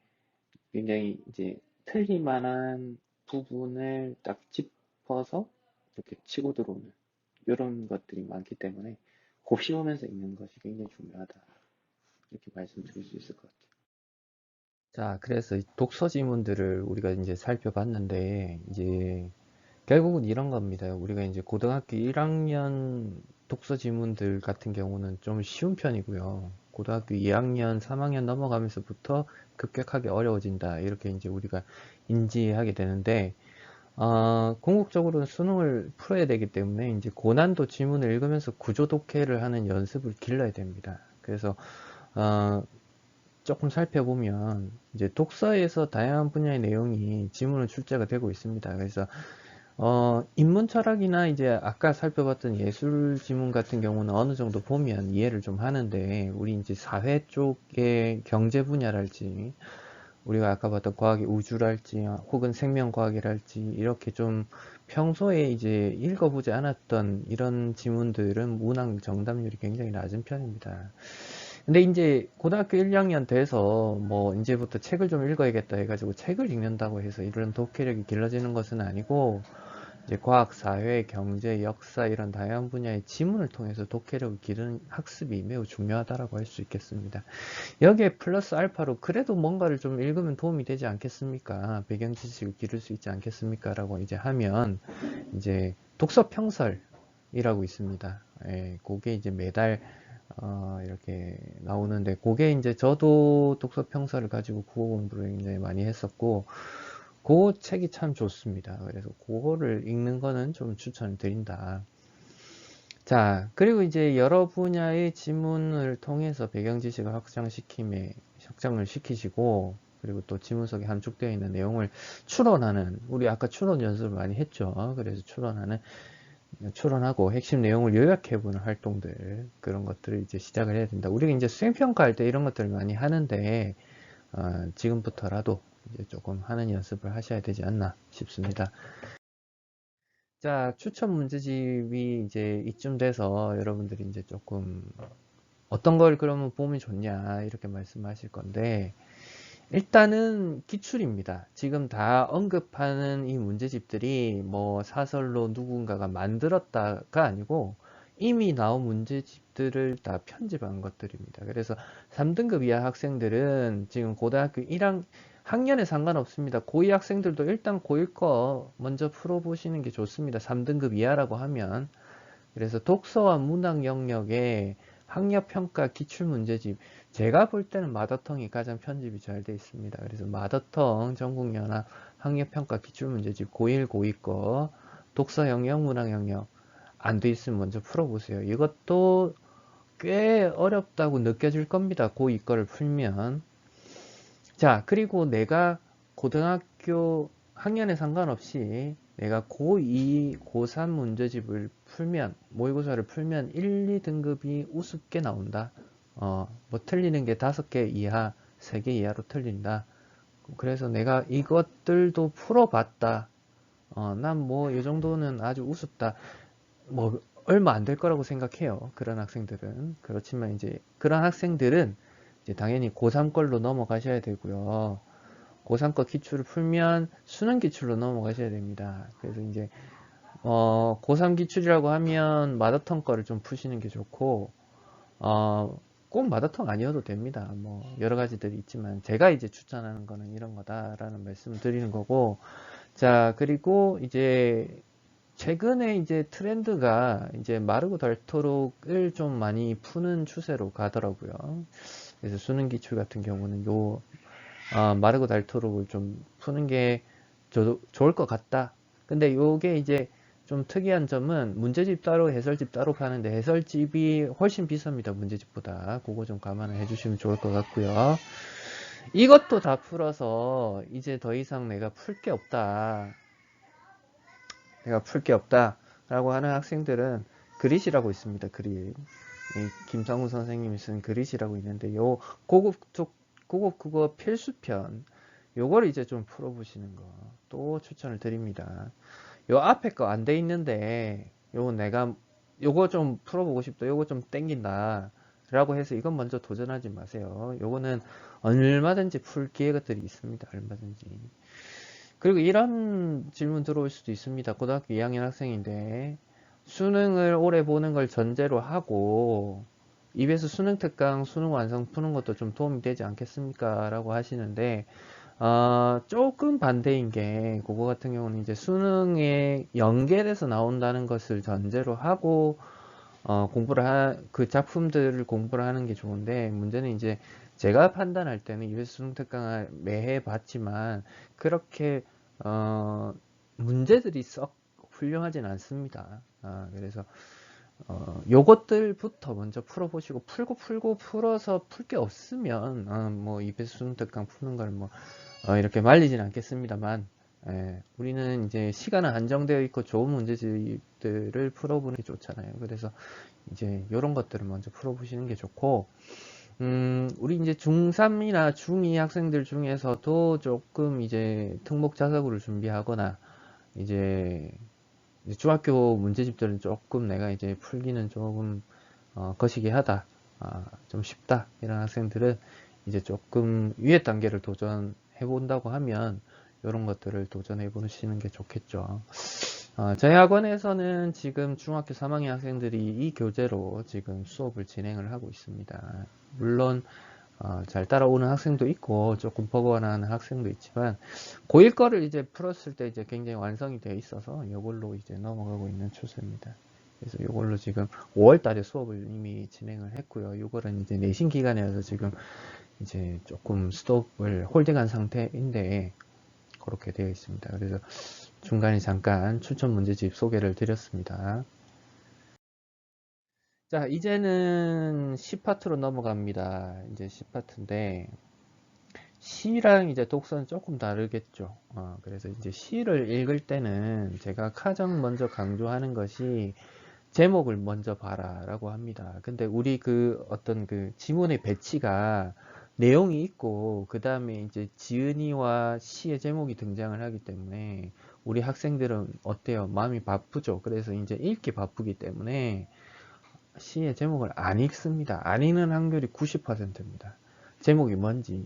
굉장히 이제 틀릴만한 부분을 딱 짚어서 이렇게 치고 들어오는 이런 것들이 많기 때문에 곱씹으면서 읽는 것이 굉장히 중요하다. 이렇게 말씀드릴 수 있을 것 같아요. 자, 그래서 독서 지문들을 우리가 이제 살펴봤는데, 이제 결국은 이런 겁니다. 우리가 이제 고등학교 1학년 독서 지문들 같은 경우는 좀 쉬운 편이고요. 고등학교 2학년, 3학년 넘어가면서부터 급격하게 어려워진다. 이렇게 이제 우리가 인지하게 되는데, 궁극적으로는 수능을 풀어야 되기 때문에 이제 고난도 지문을 읽으면서 구조 독해를 하는 연습을 길러야 됩니다. 그래서, 어, 조금 살펴보면 이제 독서에서 다양한 분야의 내용이 지문으로 출제가 되고 있습니다. 그래서 인문 철학이나 이제 아까 살펴봤던 예술 지문 같은 경우는 어느 정도 보면 이해를 좀 하는데 우리 이제 사회 쪽의 경제 분야랄지 우리가 아까 봤던 과학의 우주랄지 혹은 생명과학이랄지 이렇게 좀 평소에 이제 읽어보지 않았던 이런 지문들은 문항 정답률이 굉장히 낮은 편입니다. 근데 이제 고등학교 1, 2학년 돼서 뭐 이제부터 책을 좀 읽어야겠다 해가지고 책을 읽는다고 해서 이런 독해력이 길러지는 것은 아니고 이제 과학, 사회, 경제, 역사 이런 다양한 분야의 지문을 통해서 독해력을 기르는 학습이 매우 중요하다고 할 수 있겠습니다. 여기에 플러스 알파로 그래도 뭔가를 좀 읽으면 도움이 되지 않겠습니까? 배경 지식을 기를 수 있지 않겠습니까? 라고 이제 하면 이제 독서 평설이라고 있습니다. 예, 그게 이제 매달 이렇게 나오는데 그게 이제 저도 독서 평서를 가지고 국어 공부를 굉장히 많이 했었고 그 책이 참 좋습니다. 그래서 그거를 읽는 거는 좀 추천을 드린다. 자, 그리고 이제 여러 분야의 지문을 통해서 배경 지식을 확장을 시키시고 그리고 또 지문 속에 함축되어 있는 내용을 추론하는 우리 아까 추론 연습을 많이 했죠. 그래서 추론하고 핵심 내용을 요약해보는 활동들 그런 것들을 이제 시작을 해야 된다. 우리가 이제 수행평가할 때 이런 것들을 많이 하는데 지금부터라도 이제 조금 하는 연습을 하셔야 되지 않나 싶습니다. 자, 추천 문제집이 이제 이쯤 돼서 여러분들이 이제 조금 어떤 걸 그러면 보면 좋냐 이렇게 말씀하실 건데 일단은 기출입니다. 지금 다 언급하는 이 문제집들이 뭐 사설로 누군가가 만들었다가 아니고 이미 나온 문제집들을 다 편집한 것들입니다. 그래서 3등급 이하 학생들은 지금 고등학교 1학 학년에 상관없습니다. 고2 학생들도 일단 고1 거 먼저 풀어보시는 게 좋습니다. 3등급 이하라고 하면. 그래서 독서와 문학 영역에 학력평가 기출문제집, 제가 볼 때는 마더텅이 가장 편집이 잘 돼 있습니다. 그래서 마더텅 전국연합 학력평가 기출문제집 고1 고2 거 독서 영역 문학 영역 안 돼 있으면 먼저 풀어보세요. 이것도 꽤 어렵다고 느껴질 겁니다. 고2 거를 풀면. 자, 그리고 내가 고등학교 학년에 상관없이 내가 고2, 고3 문제집을 풀면, 모의고사를 풀면 1, 2등급이 우습게 나온다. 뭐 틀리는 게 5개 이하, 3개 이하로 틀린다. 그래서 내가 이것들도 풀어봤다. 난 뭐 이 정도는 아주 우습다. 뭐 얼마 안 될 거라고 생각해요. 그런 학생들은. 그렇지만 이제 그런 학생들은 이제 당연히 고3 걸로 넘어가셔야 되고요. 고3 거 기출을 풀면 수능 기출로 넘어가셔야 됩니다. 그래서 이제 고3 기출이라고 하면 마더텅 거를 좀 푸시는 게 좋고 꼭 마더텅 아니어도 됩니다. 뭐 여러 가지들이 있지만 제가 이제 추천하는 거는 이런 거다라는 말씀을 드리는 거고 자 그리고 이제 최근에 이제 트렌드가 이제 마르고 닳도록을 좀 많이 푸는 추세로 가더라고요. 그래서 수능 기출 같은 경우는 마르고 닳도록을 좀 푸는 게 좋을 것 같다. 근데 요게 이제 좀 특이한 점은 문제집 따로 해설집 따로 파는데 해설집이 훨씬 비쌉니다. 문제집보다. 그거 좀 감안을 해주시면 좋을 것 같고요. 이것도 다 풀어서 이제 더 이상 내가 풀 게 없다. 내가 풀 게 없다. 라고 하는 학생들은 그릿이라고 있습니다. 그릿. 김상우 선생님이 쓴 그릿이라고 있는데 요 고급 국어 필수편 요걸 이제 좀 풀어보시는 거 또 추천을 드립니다. 요 앞에 거 안 돼 있는데 요거 좀 풀어보고 싶다. 요거 좀 땡긴다. 라고 해서 이건 먼저 도전하지 마세요. 요거는 얼마든지 풀 기회들이 있습니다. 얼마든지. 그리고 이런 질문 들어올 수도 있습니다. 고등학교 2학년 학생인데 수능을 올해 보는 걸 전제로 하고 입에서 수능 특강, 수능 완성 푸는 것도 좀 도움이 되지 않겠습니까? 라고 하시는데 조금 반대인 게 그거 같은 경우는 이제 수능에 연계돼서 나온다는 것을 전제로 하고 그 작품들을 공부를 하는 게 좋은데 문제는 이제 제가 판단할 때는 입에서 수능 특강을 매해 봤지만 그렇게 문제들이 썩 훌륭하진 않습니다. 그래서 요것들부터 먼저 풀어보시고 풀고 풀어서 풀 게 없으면 뭐 입에서 수능 특강 푸는 걸 뭐 이렇게 말리진 않겠습니다만 우리는 이제 시간은 한정되어 있고 좋은 문제집들을 풀어보는 게 좋잖아요. 그래서 이제 이런 것들을 먼저 풀어보시는 게 좋고 우리 이제 중3이나 중2 학생들 중에서도 조금 이제 특목 자사고를 준비하거나 이제 중학교 문제집들은 조금 내가 이제 풀기는 조금 거시기 하다, 좀 쉽다 이런 학생들은 이제 조금 위에 단계를 도전해 본다고 하면 이런 것들을 도전해 보시는 게 좋겠죠. 저희 학원에서는 지금 중학교 3학년 학생들이 이 교재로 지금 수업을 진행을 하고 있습니다. 물론 잘 따라오는 학생도 있고 조금 버거워하는 학생도 있지만 고1 거를 이제 풀었을 때 이제 굉장히 완성이 되어 있어서 이걸로 이제 넘어가고 있는 추세입니다. 그래서 이걸로 지금 5월 달에 수업을 이미 진행을 했고요. 이거는 이제 내신 기간이어서 지금 이제 조금 스톱을 홀딩한 상태인데 그렇게 되어 있습니다. 그래서 중간에 잠깐 추천 문제집 소개를 드렸습니다. 자, 이제는 10파트로 넘어갑니다. 이제 10파트인데 시랑 이제 독서는 조금 다르겠죠. 그래서 이제 시를 읽을 때는 제가 가장 먼저 강조하는 것이 제목을 먼저 봐라 라고 합니다. 근데 우리 그 어떤 그 지문의 배치가 내용이 있고 그 다음에 이제 지은이와 시의 제목이 등장을 하기 때문에 우리 학생들은 어때요? 마음이 바쁘죠. 그래서 이제 읽기 바쁘기 때문에 시의 제목을 안 읽습니다. 안 읽는 확률이 90%입니다. 제목이 뭔지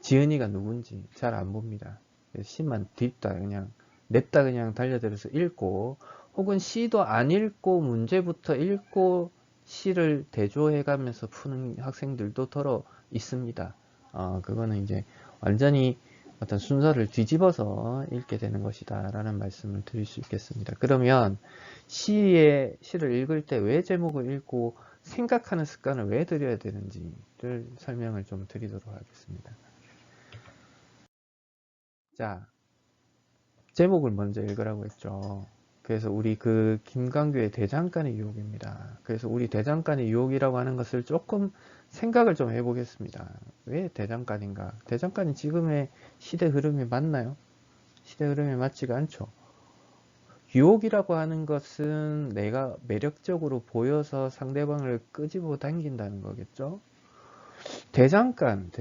지은이가 누군지 잘 안 봅니다. 시만 딥다 그냥 냅다 그냥 달려들어서 읽고, 혹은 시도 안 읽고 문제부터 읽고 시를 대조해 가면서 푸는 학생들도 더러 있습니다. 그거는 이제 완전히 어떤 순서를 뒤집어서 읽게 되는 것이다 라는 말씀을 드릴 수 있겠습니다. 그러면 시를 읽을 때 왜 제목을 읽고 생각하는 습관을 왜 들여야 되는지를 설명을 좀 드리도록 하겠습니다. 자, 제목을 먼저 읽으라고 했죠. 그래서 우리 그 김광규의 대장간의 유혹입니다. 그래서 우리 대장간의 유혹이라고 하는 것을 조금 생각을 좀 해보겠습니다. 왜 대장간인가? 대장간이 지금의 시대 흐름에 맞나요? 시대 흐름에 맞지가 않죠. 유혹이라고 하는 것은 내가 매력적으로 보여서 상대방을 끄집어 당긴다는 거겠죠. 대장간은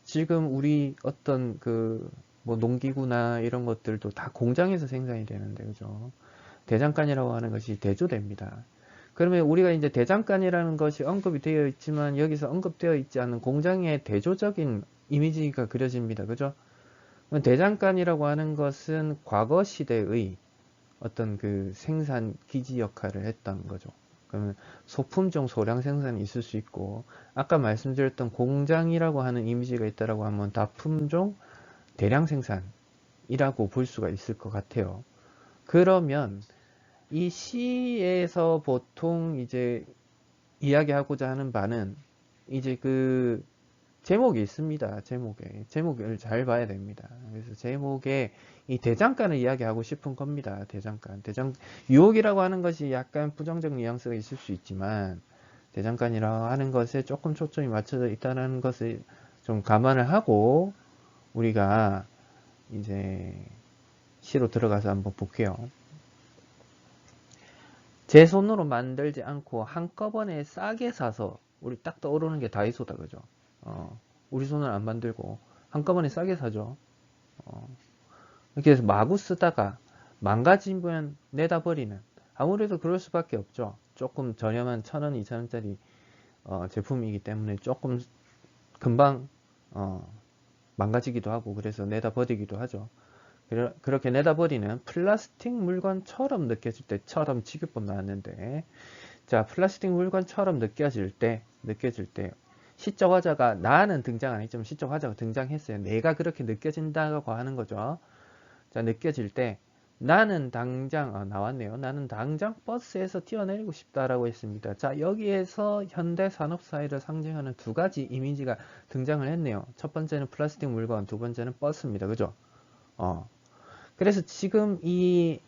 지금 우리 어떤 뭐 농기구나 이런 것들도 다 공장에서 생산이 되는데, 그죠? 대장간이라고 하는 것이 대조됩니다. 그러면 우리가 이제 대장간이라는 것이 언급이 되어 있지만 여기서 언급되어 있지 않은 공장의 대조적인 이미지가 그려집니다. 그죠? 대장간이라고 하는 것은 과거 시대의 어떤 그 생산 기지 역할을 했던 거죠. 그러면 소품종 소량 생산이 있을 수 있고, 아까 말씀드렸던 공장이라고 하는 이미지가 있다라고 하면 다품종 대량 생산이라고 볼 수가 있을 것 같아요. 그러면 이 시에서 보통 이제 이야기하고자 하는 바는 이제 그 제목이 있습니다. 제목을 잘 봐야 됩니다. 그래서 제목에 이 대장간을 이야기하고 싶은 겁니다. 유혹이라고 하는 것이 약간 부정적 뉘앙스가 있을 수 있지만, 대장간이라고 하는 것에 조금 초점이 맞춰져 있다는 것을 좀 감안을 하고 우리가 이제 시로 들어가서 한번 볼게요. 제 손으로 만들지 않고 한꺼번에 싸게 사서, 우리 딱 떠오르는 게 다이소다, 그죠? 우리 손을 안 만들고 한꺼번에 싸게 사죠. 이렇게 해서 마구 쓰다가 망가지면 내다 버리는, 아무래도 그럴 수밖에 없죠. 조금 저렴한 1,000원, 2,000원짜리 제품이기 때문에 조금 금방 망가지기도 하고, 그래서 내다 버리기도 하죠. 그렇게 내다 버리는 플라스틱 물건처럼 느껴질 때, 처럼 직유법 나왔는데, 자, 플라스틱 물건처럼 느껴질 때 시적 화자가, 나는 등장 안 했지만 시적 화자가 등장했어요. 내가 그렇게 느껴진다고 하는 거죠. 자, 느껴질 때 나는 당장 나왔네요. 나는 당장 버스에서 뛰어내리고 싶다라고 했습니다. 자, 여기에서 현대 산업 사회를 상징하는 두 가지 이미지가 등장을 했네요. 첫 번째는 플라스틱 물건, 두 번째는 버스입니다. 그죠? 그래서 지금 이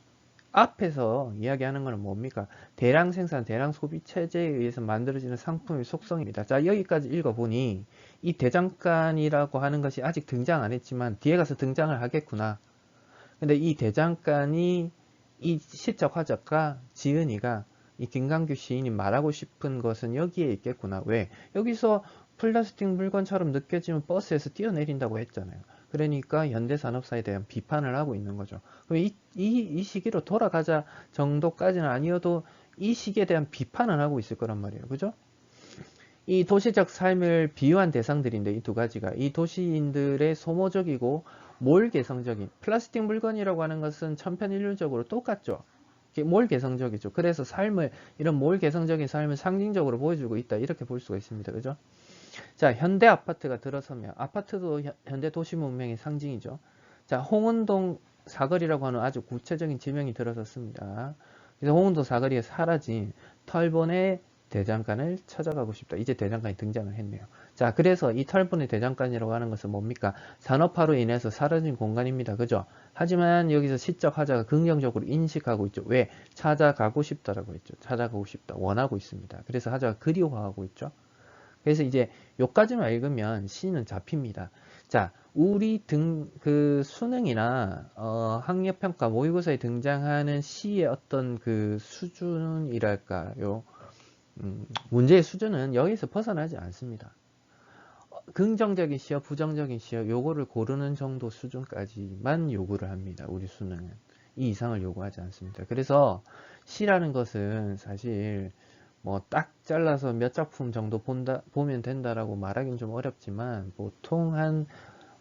앞에서 이야기하는 것은 뭡니까? 대량 생산, 대량 소비 체제에 의해서 만들어지는 상품의 속성입니다. 자, 여기까지 읽어보니 이 대장간이라고 하는 것이 아직 등장 안 했지만 뒤에 가서 등장을 하겠구나. 근데 이 대장간이, 이 시적 화작가 지은이가, 이 김강규 시인이 말하고 싶은 것은 여기에 있겠구나. 왜? 여기서 플라스틱 물건처럼 느껴지면 버스에서 뛰어내린다고 했잖아요. 그러니까 현대산업사에 대한 비판을 하고 있는 거죠. 그럼 이 시기로 돌아가자 정도까지는 아니어도 이 시기에 대한 비판을 하고 있을 거란 말이에요. 그죠? 이 도시적 삶을 비유한 대상들인데, 이 두 가지가 이 도시인들의 소모적이고 몰개성적인, 플라스틱 물건이라고 하는 것은 천편일률적으로 똑같죠. 몰개성적이죠. 그래서 이런 몰개성적인 삶을 상징적으로 보여주고 있다, 이렇게 볼 수가 있습니다. 그죠? 자, 현대 아파트가 들어서면, 아파트도 현대 도시 문명의 상징이죠. 자, 홍은동 사거리라고 하는 아주 구체적인 지명이 들어섰습니다. 그래서 홍은동 사거리에 사라진 털보네 대장간을 찾아가고 싶다. 이제 대장간이 등장을 했네요. 자, 그래서 이 털보네 대장간이라고 하는 것은 뭡니까? 산업화로 인해서 사라진 공간입니다. 그죠? 하지만 여기서 시적 화자가 긍정적으로 인식하고 있죠. 왜? 찾아가고 싶다라고 했죠. 찾아가고 싶다. 원하고 있습니다. 그래서 화자가 그리워하고 있죠. 그래서 이제 요까지만 읽으면 시는 잡힙니다. 자, 우리 수능이나 학력평가 모의고사에 등장하는 시의 어떤 그 수준이랄까요? 문제의 수준은 여기서 벗어나지 않습니다. 긍정적인 시어, 부정적인 시어, 요거를 고르는 정도 수준까지만 요구를 합니다. 우리 수능은 이 이상을 요구하지 않습니다. 그래서 시라는 것은 사실 뭐 딱 잘라서 몇 작품 정도 보면 된다라고 말하기는 좀 어렵지만 보통 한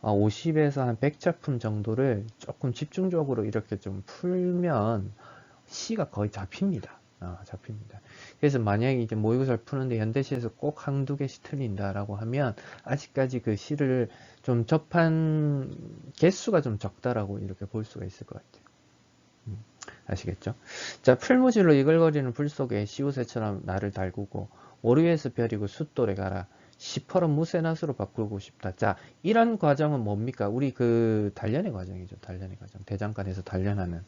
50에서 한 100작품 정도를 조금 집중적으로 이렇게 좀 풀면 시가 거의 잡힙니다. 잡힙니다. 그래서 만약에 이제 모의고사를 푸는데 현대시에서 꼭 한두 개씩 틀린다라고 하면 아직까지 그 시를 좀 접한 개수가 좀 적다라고 이렇게 볼 수가 있을 것 같아요. 아시겠죠? 자, 풀무질로 이글거리는 불 속에 시우새처럼 나를 달구고 오류에서 별이고 숫돌에 가라. 시퍼런 무쇠낫으로 바꾸고 싶다. 자, 이런 과정은 뭡니까? 우리 그 단련의 과정이죠. 단련의 과정. 대장간에서 단련하는.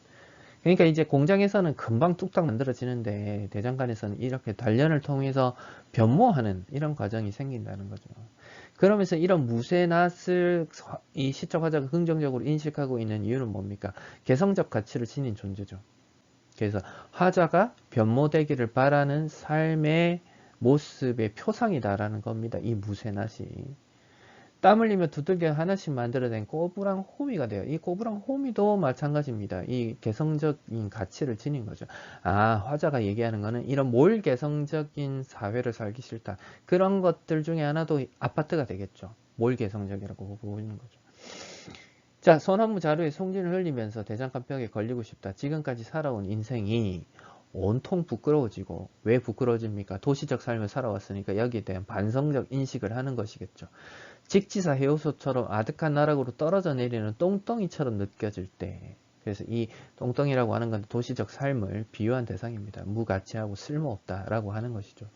그러니까 이제 공장에서는 금방 뚝딱 만들어지는데 대장간에서는 이렇게 단련을 통해서 변모하는 이런 과정이 생긴다는 거죠. 그러면서 이런 무쇠낫을 이 시적 화자가 긍정적으로 인식하고 있는 이유는 뭡니까? 개성적 가치를 지닌 존재죠. 그래서 화자가 변모되기를 바라는 삶의 모습의 표상이다라는 겁니다. 이 무쇠낫이. 땀 흘리며 두들겨 하나씩 만들어낸 꼬부랑 호미가 돼요. 이 꼬부랑 호미도 마찬가지입니다. 이 개성적인 가치를 지닌 거죠. 화자가 얘기하는 거는 이런 몰 개성적인 사회를 살기 싫다. 그런 것들 중에 하나도 아파트가 되겠죠. 몰 개성적이라고 보이는 거죠. 자, 소나무 자루에 송진을 흘리면서 대장간 벽에 걸리고 싶다. 지금까지 살아온 인생이 온통 부끄러워지고, 왜 부끄러워집니까? 도시적 삶을 살아왔으니까 여기에 대한 반성적 인식을 하는 것이겠죠. 직지사 해우소처럼 아득한 나락으로 떨어져 내리는 똥덩이처럼 느껴질 때, 그래서 이 똥덩이라고 하는 건 도시적 삶을 비유한 대상입니다. 무가치하고 쓸모없다라고 하는 것이죠.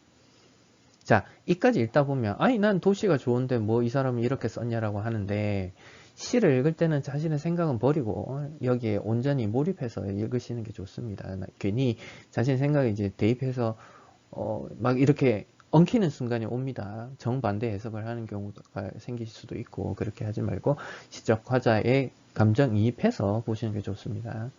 자, 이까지 읽다 보면 아니 난 도시가 좋은데 뭐 이 사람이 이렇게 썼냐라고 하는데, 시를 읽을 때는 자신의 생각은 버리고 여기에 온전히 몰입해서 읽으시는 게 좋습니다. 괜히 자신의 생각에 이제 대입해서 막 이렇게 엉키는 순간이 옵니다. 정반대 해석을 하는 경우가 생길 수도 있고, 그렇게 하지 말고 시적 화자의 감정이입해서 보시는 게 좋습니다.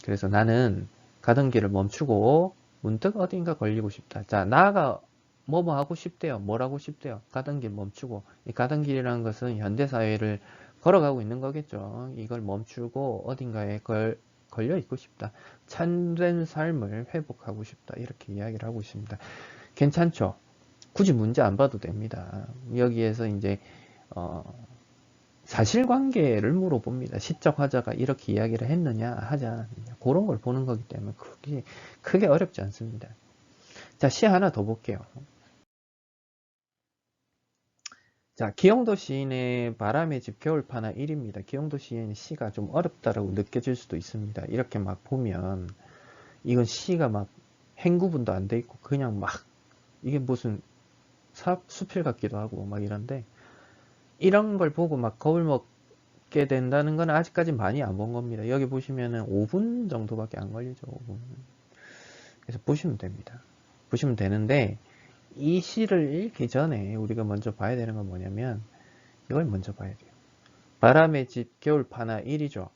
그래서 나는 가던 길을 멈추고 문득 어딘가 걸리고 싶다. 자, 나가 뭐뭐 하고 싶대요. 뭘 하고 싶대요. 가던 길 멈추고. 이 가던 길이라는 것은 현대사회를 걸어가고 있는 거겠죠. 이걸 멈추고 어딘가에 걸려 있고 싶다. 참된 삶을 회복하고 싶다. 이렇게 이야기를 하고 있습니다. 괜찮죠? 굳이 문제 안 봐도 됩니다. 여기에서 이제 사실관계를 물어봅니다. 시적 화자가 이렇게 이야기를 했느냐 하지 않았느냐, 그런 걸 보는 거기 때문에 크게 어렵지 않습니다. 자, 시 하나 더 볼게요. 자, 기영도 시인의 바람의 집 겨울파나 1입니다. 기영도 시인의 시가 좀 어렵다라고 느껴질 수도 있습니다. 이렇게 막 보면 이건 시가 막 행구분도 안 돼 있고 그냥 막 이게 무슨 수필 같기도 하고 막 이런데, 이런 걸 보고 막 겁을 먹게 된다는 건 아직까지 많이 안 본 겁니다. 여기 보시면은 5분 정도밖에 안 걸리죠. 5분. 그래서 보시면 됩니다. 보시면 되는데, 이 시를 읽기 전에 우리가 먼저 봐야 되는 건 뭐냐면 이걸 먼저 봐야 돼요. 바람의 집 겨울파나 1이죠.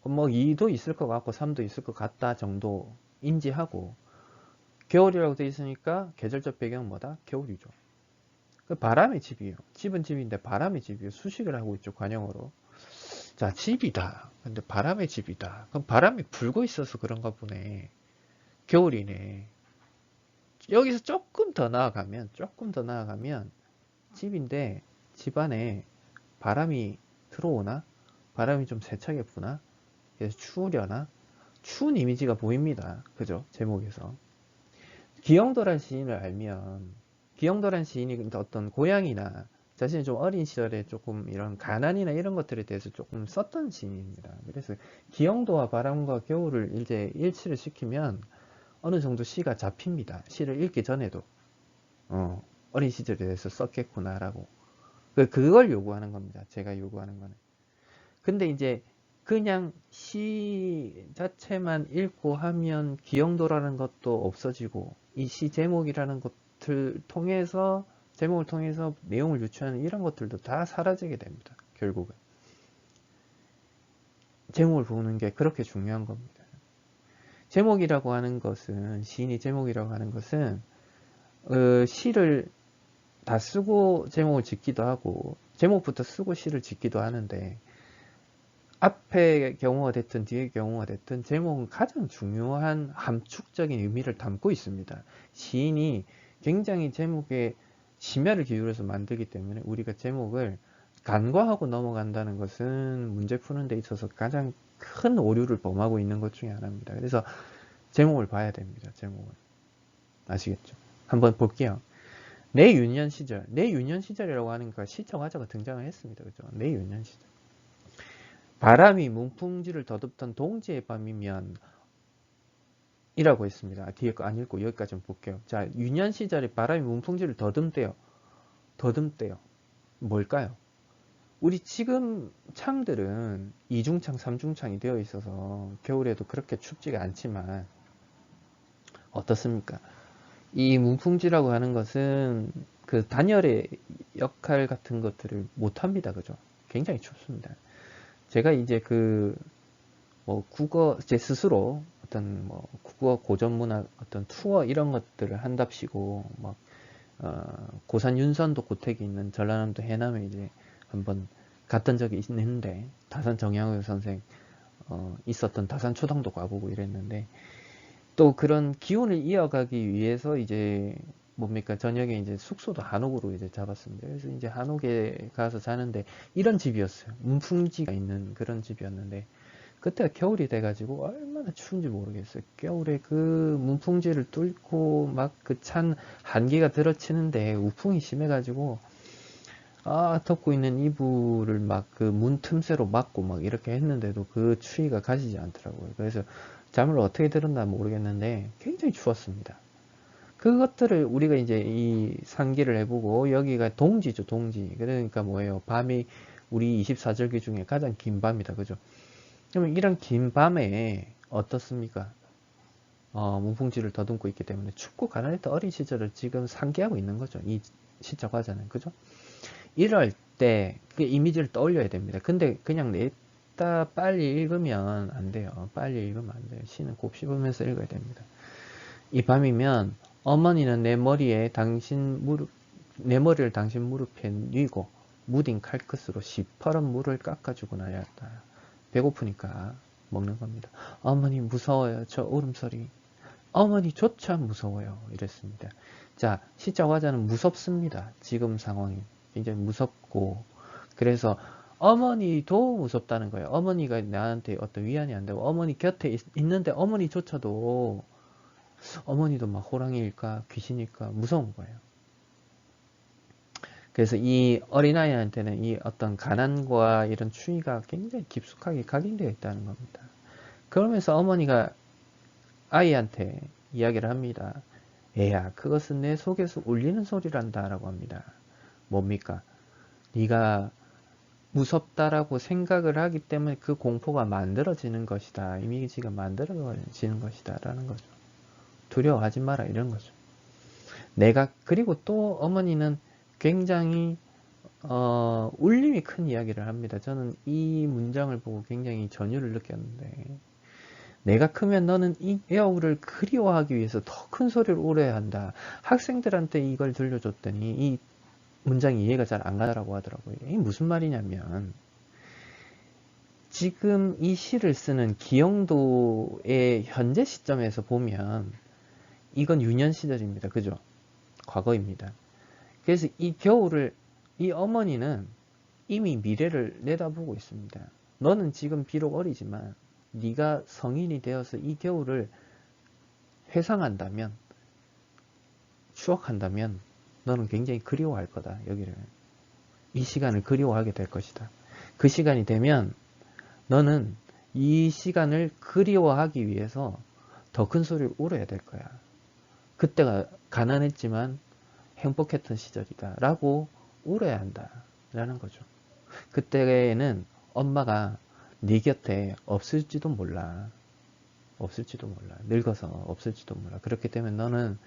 뭐 2도 있을 것 같고 3도 있을 것 같다 정도 인지하고, 겨울이라고 되어 있으니까 계절적 배경 뭐다? 겨울이죠. 그 바람의 집이에요. 집은 집인데 바람의 집이에요. 수식을 하고 있죠, 관용어로. 자, 집이다. 근데 바람의 집이다. 그럼 바람이 불고 있어서 그런가 보네. 겨울이네. 여기서 조금 더 나아가면 집인데 집 안에 바람이 들어오나? 바람이 좀 세차게 부나? 그래서 추우려나? 추운 이미지가 보입니다. 그죠? 제목에서. 기영도란 시인을 알면, 기영도란 시인이 어떤 고향이나 자신이 좀 어린 시절에 조금 이런 가난이나 이런 것들에 대해서 조금 썼던 시인입니다. 그래서 기영도와 바람과 겨울을 이제 일치를 시키면 어느 정도 시가 잡힙니다. 시를 읽기 전에도 어린 시절에 대해서 썼겠구나라고. 그걸 요구하는 겁니다. 제가 요구하는 거는. 근데 이제 그냥 시 자체만 읽고 하면 기영도라는 것도 없어지고, 이 시 제목이라는 것들 통해서, 제목을 통해서 내용을 유추하는 이런 것들도 다 사라지게 됩니다. 결국은. 제목을 보는 게 그렇게 중요한 겁니다. 제목이라고 하는 것은, 시인이 제목이라고 하는 것은, 시를 다 쓰고 제목을 짓기도 하고, 제목부터 쓰고 시를 짓기도 하는데, 앞의 경우가 됐든 뒤의 경우가 됐든 제목은 가장 중요한 함축적인 의미를 담고 있습니다. 시인이 굉장히 제목에 심혈을 기울여서 만들기 때문에 우리가 제목을 간과하고 넘어간다는 것은 문제 푸는 데 있어서 가장 큰 오류를 범하고 있는 것 중에 하나입니다. 그래서 제목을 봐야 됩니다. 제목을. 아시겠죠? 한번 볼게요. 내유년 시절. 내유년 시절이라고 하니까 시적 화자가 등장을 했습니다. 그죠? 내유년 시절. 바람이 문풍지를 더듬던 동지의 밤이면 이라고 했습니다. 뒤에 거 안 읽고 여기까지 좀 볼게요. 자, 유년 시절에 바람이 문풍지를 더듬대요. 더듬대요. 뭘까요? 우리 지금 창들은 이중창, 삼중창이 되어 있어서 겨울에도 그렇게 춥지가 않지만 어떻습니까? 이 문풍지라고 하는 것은 그 단열의 역할 같은 것들을 못합니다. 그죠? 굉장히 춥습니다. 제가 이제 국어, 제 스스로 어떤 국어 고전문학 어떤 투어 이런 것들을 한답시고 고산 윤선도 고택이 있는 전라남도 해남에 이제 한번 갔던 적이 있는데 다산 정양호 선생 있었던 다산 초당도 가보고 이랬는데 또 그런 기운을 이어가기 위해서 이제 뭡니까 저녁에 이제 숙소도 한옥으로 이제 잡았습니다. 그래서 이제 한옥에 가서 자는데 이런 집이었어요. 문풍지가 있는 그런 집이었는데 그때가 겨울이 돼가지고 얼마나 추운지 모르겠어요. 겨울에 그 문풍지를 뚫고 막 그 찬 한기가 들어치는데 우풍이 심해가지고 덮고 있는 이불을 막 그 문 틈새로 막고 막 이렇게 했는데도 그 추위가 가시지 않더라고요. 그래서 잠을 어떻게 들었나 모르겠는데 굉장히 추웠습니다. 그것들을 우리가 이제 이 상기를 해보고 여기가 동지죠, 동지. 그러니까 뭐예요? 밤이 우리 24절기 중에 가장 긴 밤이다. 그죠? 그러면 이런 긴 밤에 어떻습니까? 문풍지를 더듬고 있기 때문에 춥고 가난했던 어린 시절을 지금 상기하고 있는 거죠. 이 시적 화자는. 그죠? 이럴 때 그 이미지를 떠올려야 됩니다. 근데 그냥 냈다 빨리 읽으면 안 돼요. 빨리 읽으면 안 돼요. 시는 곱씹으면서 읽어야 됩니다. 이 밤이면 어머니는 내 머리를 당신 무릎에 뉘고 무딘 칼끝으로 시퍼런 물을 깎아주고 날렸다. 배고프니까 먹는 겁니다. 어머니 무서워요. 저 울음소리. 어머니조차 무서워요. 이랬습니다. 자, 시적 화자는 무섭습니다. 지금 상황이 굉장히 무섭고 그래서 어머니도 무섭다는 거예요. 어머니가 나한테 어떤 위안이 안 되고 어머니 곁에 있는데 어머니조차도 어머니도 막 호랑이일까 귀신일까 무서운 거예요. 그래서 이 어린아이한테는 이 어떤 가난과 이런 추위가 굉장히 깊숙하게 각인되어 있다는 겁니다. 그러면서 어머니가 아이한테 이야기를 합니다. 애야, 그것은 내 속에서 울리는 소리란다 라고 합니다. 뭡니까? 네가 무섭다라고 생각을 하기 때문에 그 공포가 만들어지는 것이다. 이미지가 만들어지는 것이다 라는 거죠. 두려워하지 마라 이런 거죠. 그리고 또 어머니는 굉장히 울림이 큰 이야기를 합니다. 저는 이 문장을 보고 굉장히 전율을 느꼈는데 내가 크면 너는 이 여우를 그리워하기 위해서 더 큰 소리를 울어야 한다. 학생들한테 이걸 들려줬더니 이 문장이 이해가 잘 안 가더라고 하더라고요. 이게 무슨 말이냐면 지금 이 시를 쓰는 기영도의 현재 시점에서 보면 이건 유년 시절입니다. 그죠? 과거입니다. 그래서 이 겨울을 이 어머니는 이미 미래를 내다보고 있습니다. 너는 지금 비록 어리지만 네가 성인이 되어서 이 겨울을 회상한다면 추억한다면 너는 굉장히 그리워할 거다. 여기를 이 시간을 그리워하게 될 것이다. 그 시간이 되면 너는 이 시간을 그리워하기 위해서 더 큰 소리를 울어야 될 거야. 그때가 가난했지만 행복했던 시절이다 라고 울어야 한다 라는 거죠. 그때에는 엄마가 네 곁에 없을지도 몰라. 없을지도 몰라. 늙어서 없을지도 몰라. 그렇기 때문에 너는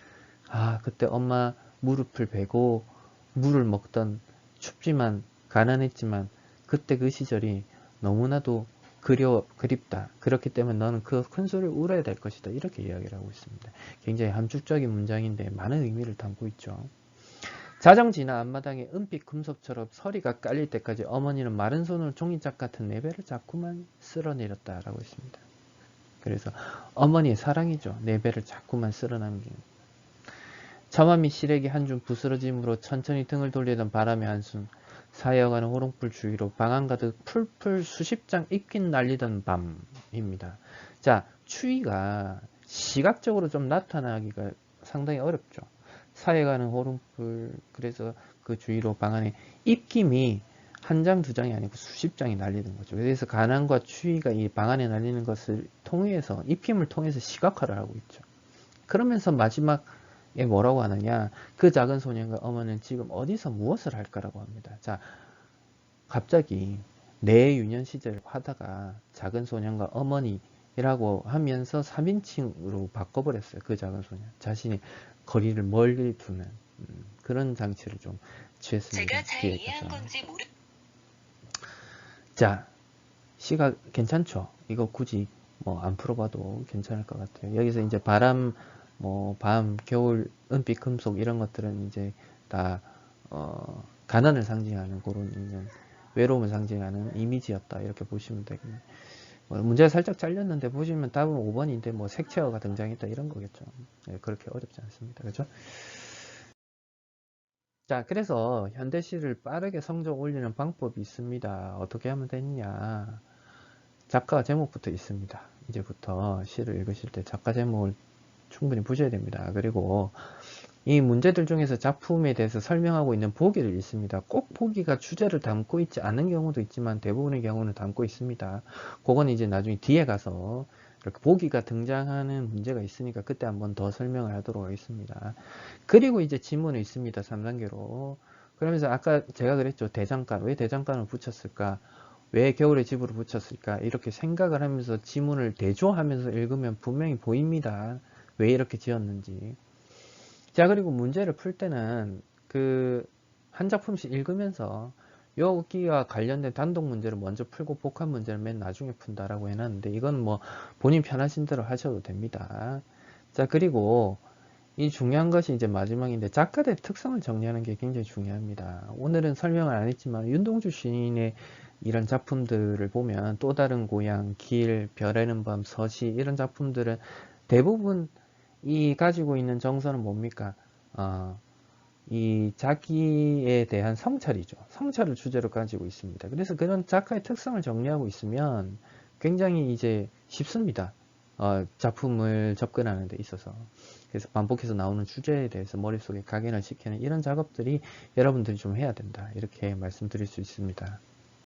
그때 엄마 무릎을 베고 물을 먹던 춥지만 가난했지만 그때 그 시절이 너무나도 그립다. 그렇기 때문에 너는 그 큰 소리를 울어야 될 것이다. 이렇게 이야기를 하고 있습니다. 굉장히 함축적인 문장인데 많은 의미를 담고 있죠. 자정지나 앞마당에 은빛 금속처럼 서리가 깔릴 때까지 어머니는 마른 손으로 종이짝 같은 내배를 자꾸만 쓸어내렸다라고 했습니다. 그래서 어머니의 사랑이죠. 내배를 자꾸만 쓸어남기는. 처마미 실에게 한 줌 부스러짐으로 천천히 등을 돌리던 바람의 한숨, 사여가는 호롱불 주위로 방안 가득 풀풀 수십 장 입긴 날리던 밤입니다. 자, 추위가 시각적으로 좀 나타나기가 상당히 어렵죠. 사여가는 호롱불, 그래서 그 주위로 방안에 입김이 한 장, 두 장이 아니고 수십 장이 날리는 거죠. 그래서 가난과 추위가 이 방안에 날리는 것을 통해서, 입힘을 통해서 시각화를 하고 있죠. 그러면서 마지막에 뭐라고 하느냐, 그 작은 소년과 어머니는 지금 어디서 무엇을 할까라고 합니다. 자, 갑자기 내 유년 시절 하다가 작은 소년과 어머니라고 하면서 3인칭으로 바꿔버렸어요. 그 작은 소년 자신이 거리를 멀리 두는 그런 장치를 좀 취했습니다. 제가 잘 이해한 건지 모르. 자, 시각 괜찮죠? 이거 굳이 뭐 안 풀어봐도 괜찮을 것 같아요. 여기서 이제 바람, 뭐 밤, 겨울, 은빛, 금속 이런 것들은 이제 다 가난을 상징하는 그런 있는 외로움을 상징하는 이미지였다 이렇게 보시면 되겠네요. 문제가 살짝 잘렸는데 보시면 답은 5번인데 뭐 색채어가 등장했다 이런 거겠죠. 네, 그렇게 어렵지 않습니다. 그렇죠? 자, 그래서 현대시를 빠르게 성적 올리는 방법이 있습니다. 어떻게 하면 되느냐? 작가 제목부터 있습니다. 이제부터 시를 읽으실 때 작가 제목을 충분히 보셔야 됩니다. 그리고 이 문제들 중에서 작품에 대해서 설명하고 있는 보기를 읽습니다. 꼭 보기가 주제를 담고 있지 않은 경우도 있지만 대부분의 경우는 담고 있습니다. 그건 이제 나중에 뒤에 가서 이렇게 보기가 등장하는 문제가 있으니까 그때 한번 더 설명을 하도록 하겠습니다. 그리고 이제 지문이 있습니다. 3단계로. 그러면서 아까 제가 그랬죠. 대장간. 왜 대장간을 붙였을까? 왜 겨울의 집으로 붙였을까? 이렇게 생각을 하면서 지문을 대조하면서 읽으면 분명히 보입니다. 왜 이렇게 지었는지. 자, 그리고 문제를 풀 때는 그 한 작품씩 읽으면서 여기와 관련된 단독 문제를 먼저 풀고 복합 문제를 맨 나중에 푼다라고 해놨는데 이건 뭐 본인 편하신 대로 하셔도 됩니다. 자, 그리고 이 중요한 것이 이제 마지막인데 작가들의 특성을 정리하는 게 굉장히 중요합니다. 오늘은 설명을 안 했지만 윤동주 시인의 이런 작품들을 보면 또 다른 고향, 길, 별에는 밤, 서시 이런 작품들은 대부분 이 가지고 있는 정서는 뭡니까? 이 자기에 대한 성찰이죠. 성찰을 주제로 가지고 있습니다. 그래서 그런 작가의 특성을 정리하고 있으면 굉장히 이제 쉽습니다. 작품을 접근하는 데 있어서. 그래서 반복해서 나오는 주제에 대해서 머릿속에 각인을 시키는 이런 작업들이 여러분들이 좀 해야 된다. 이렇게 말씀드릴 수 있습니다.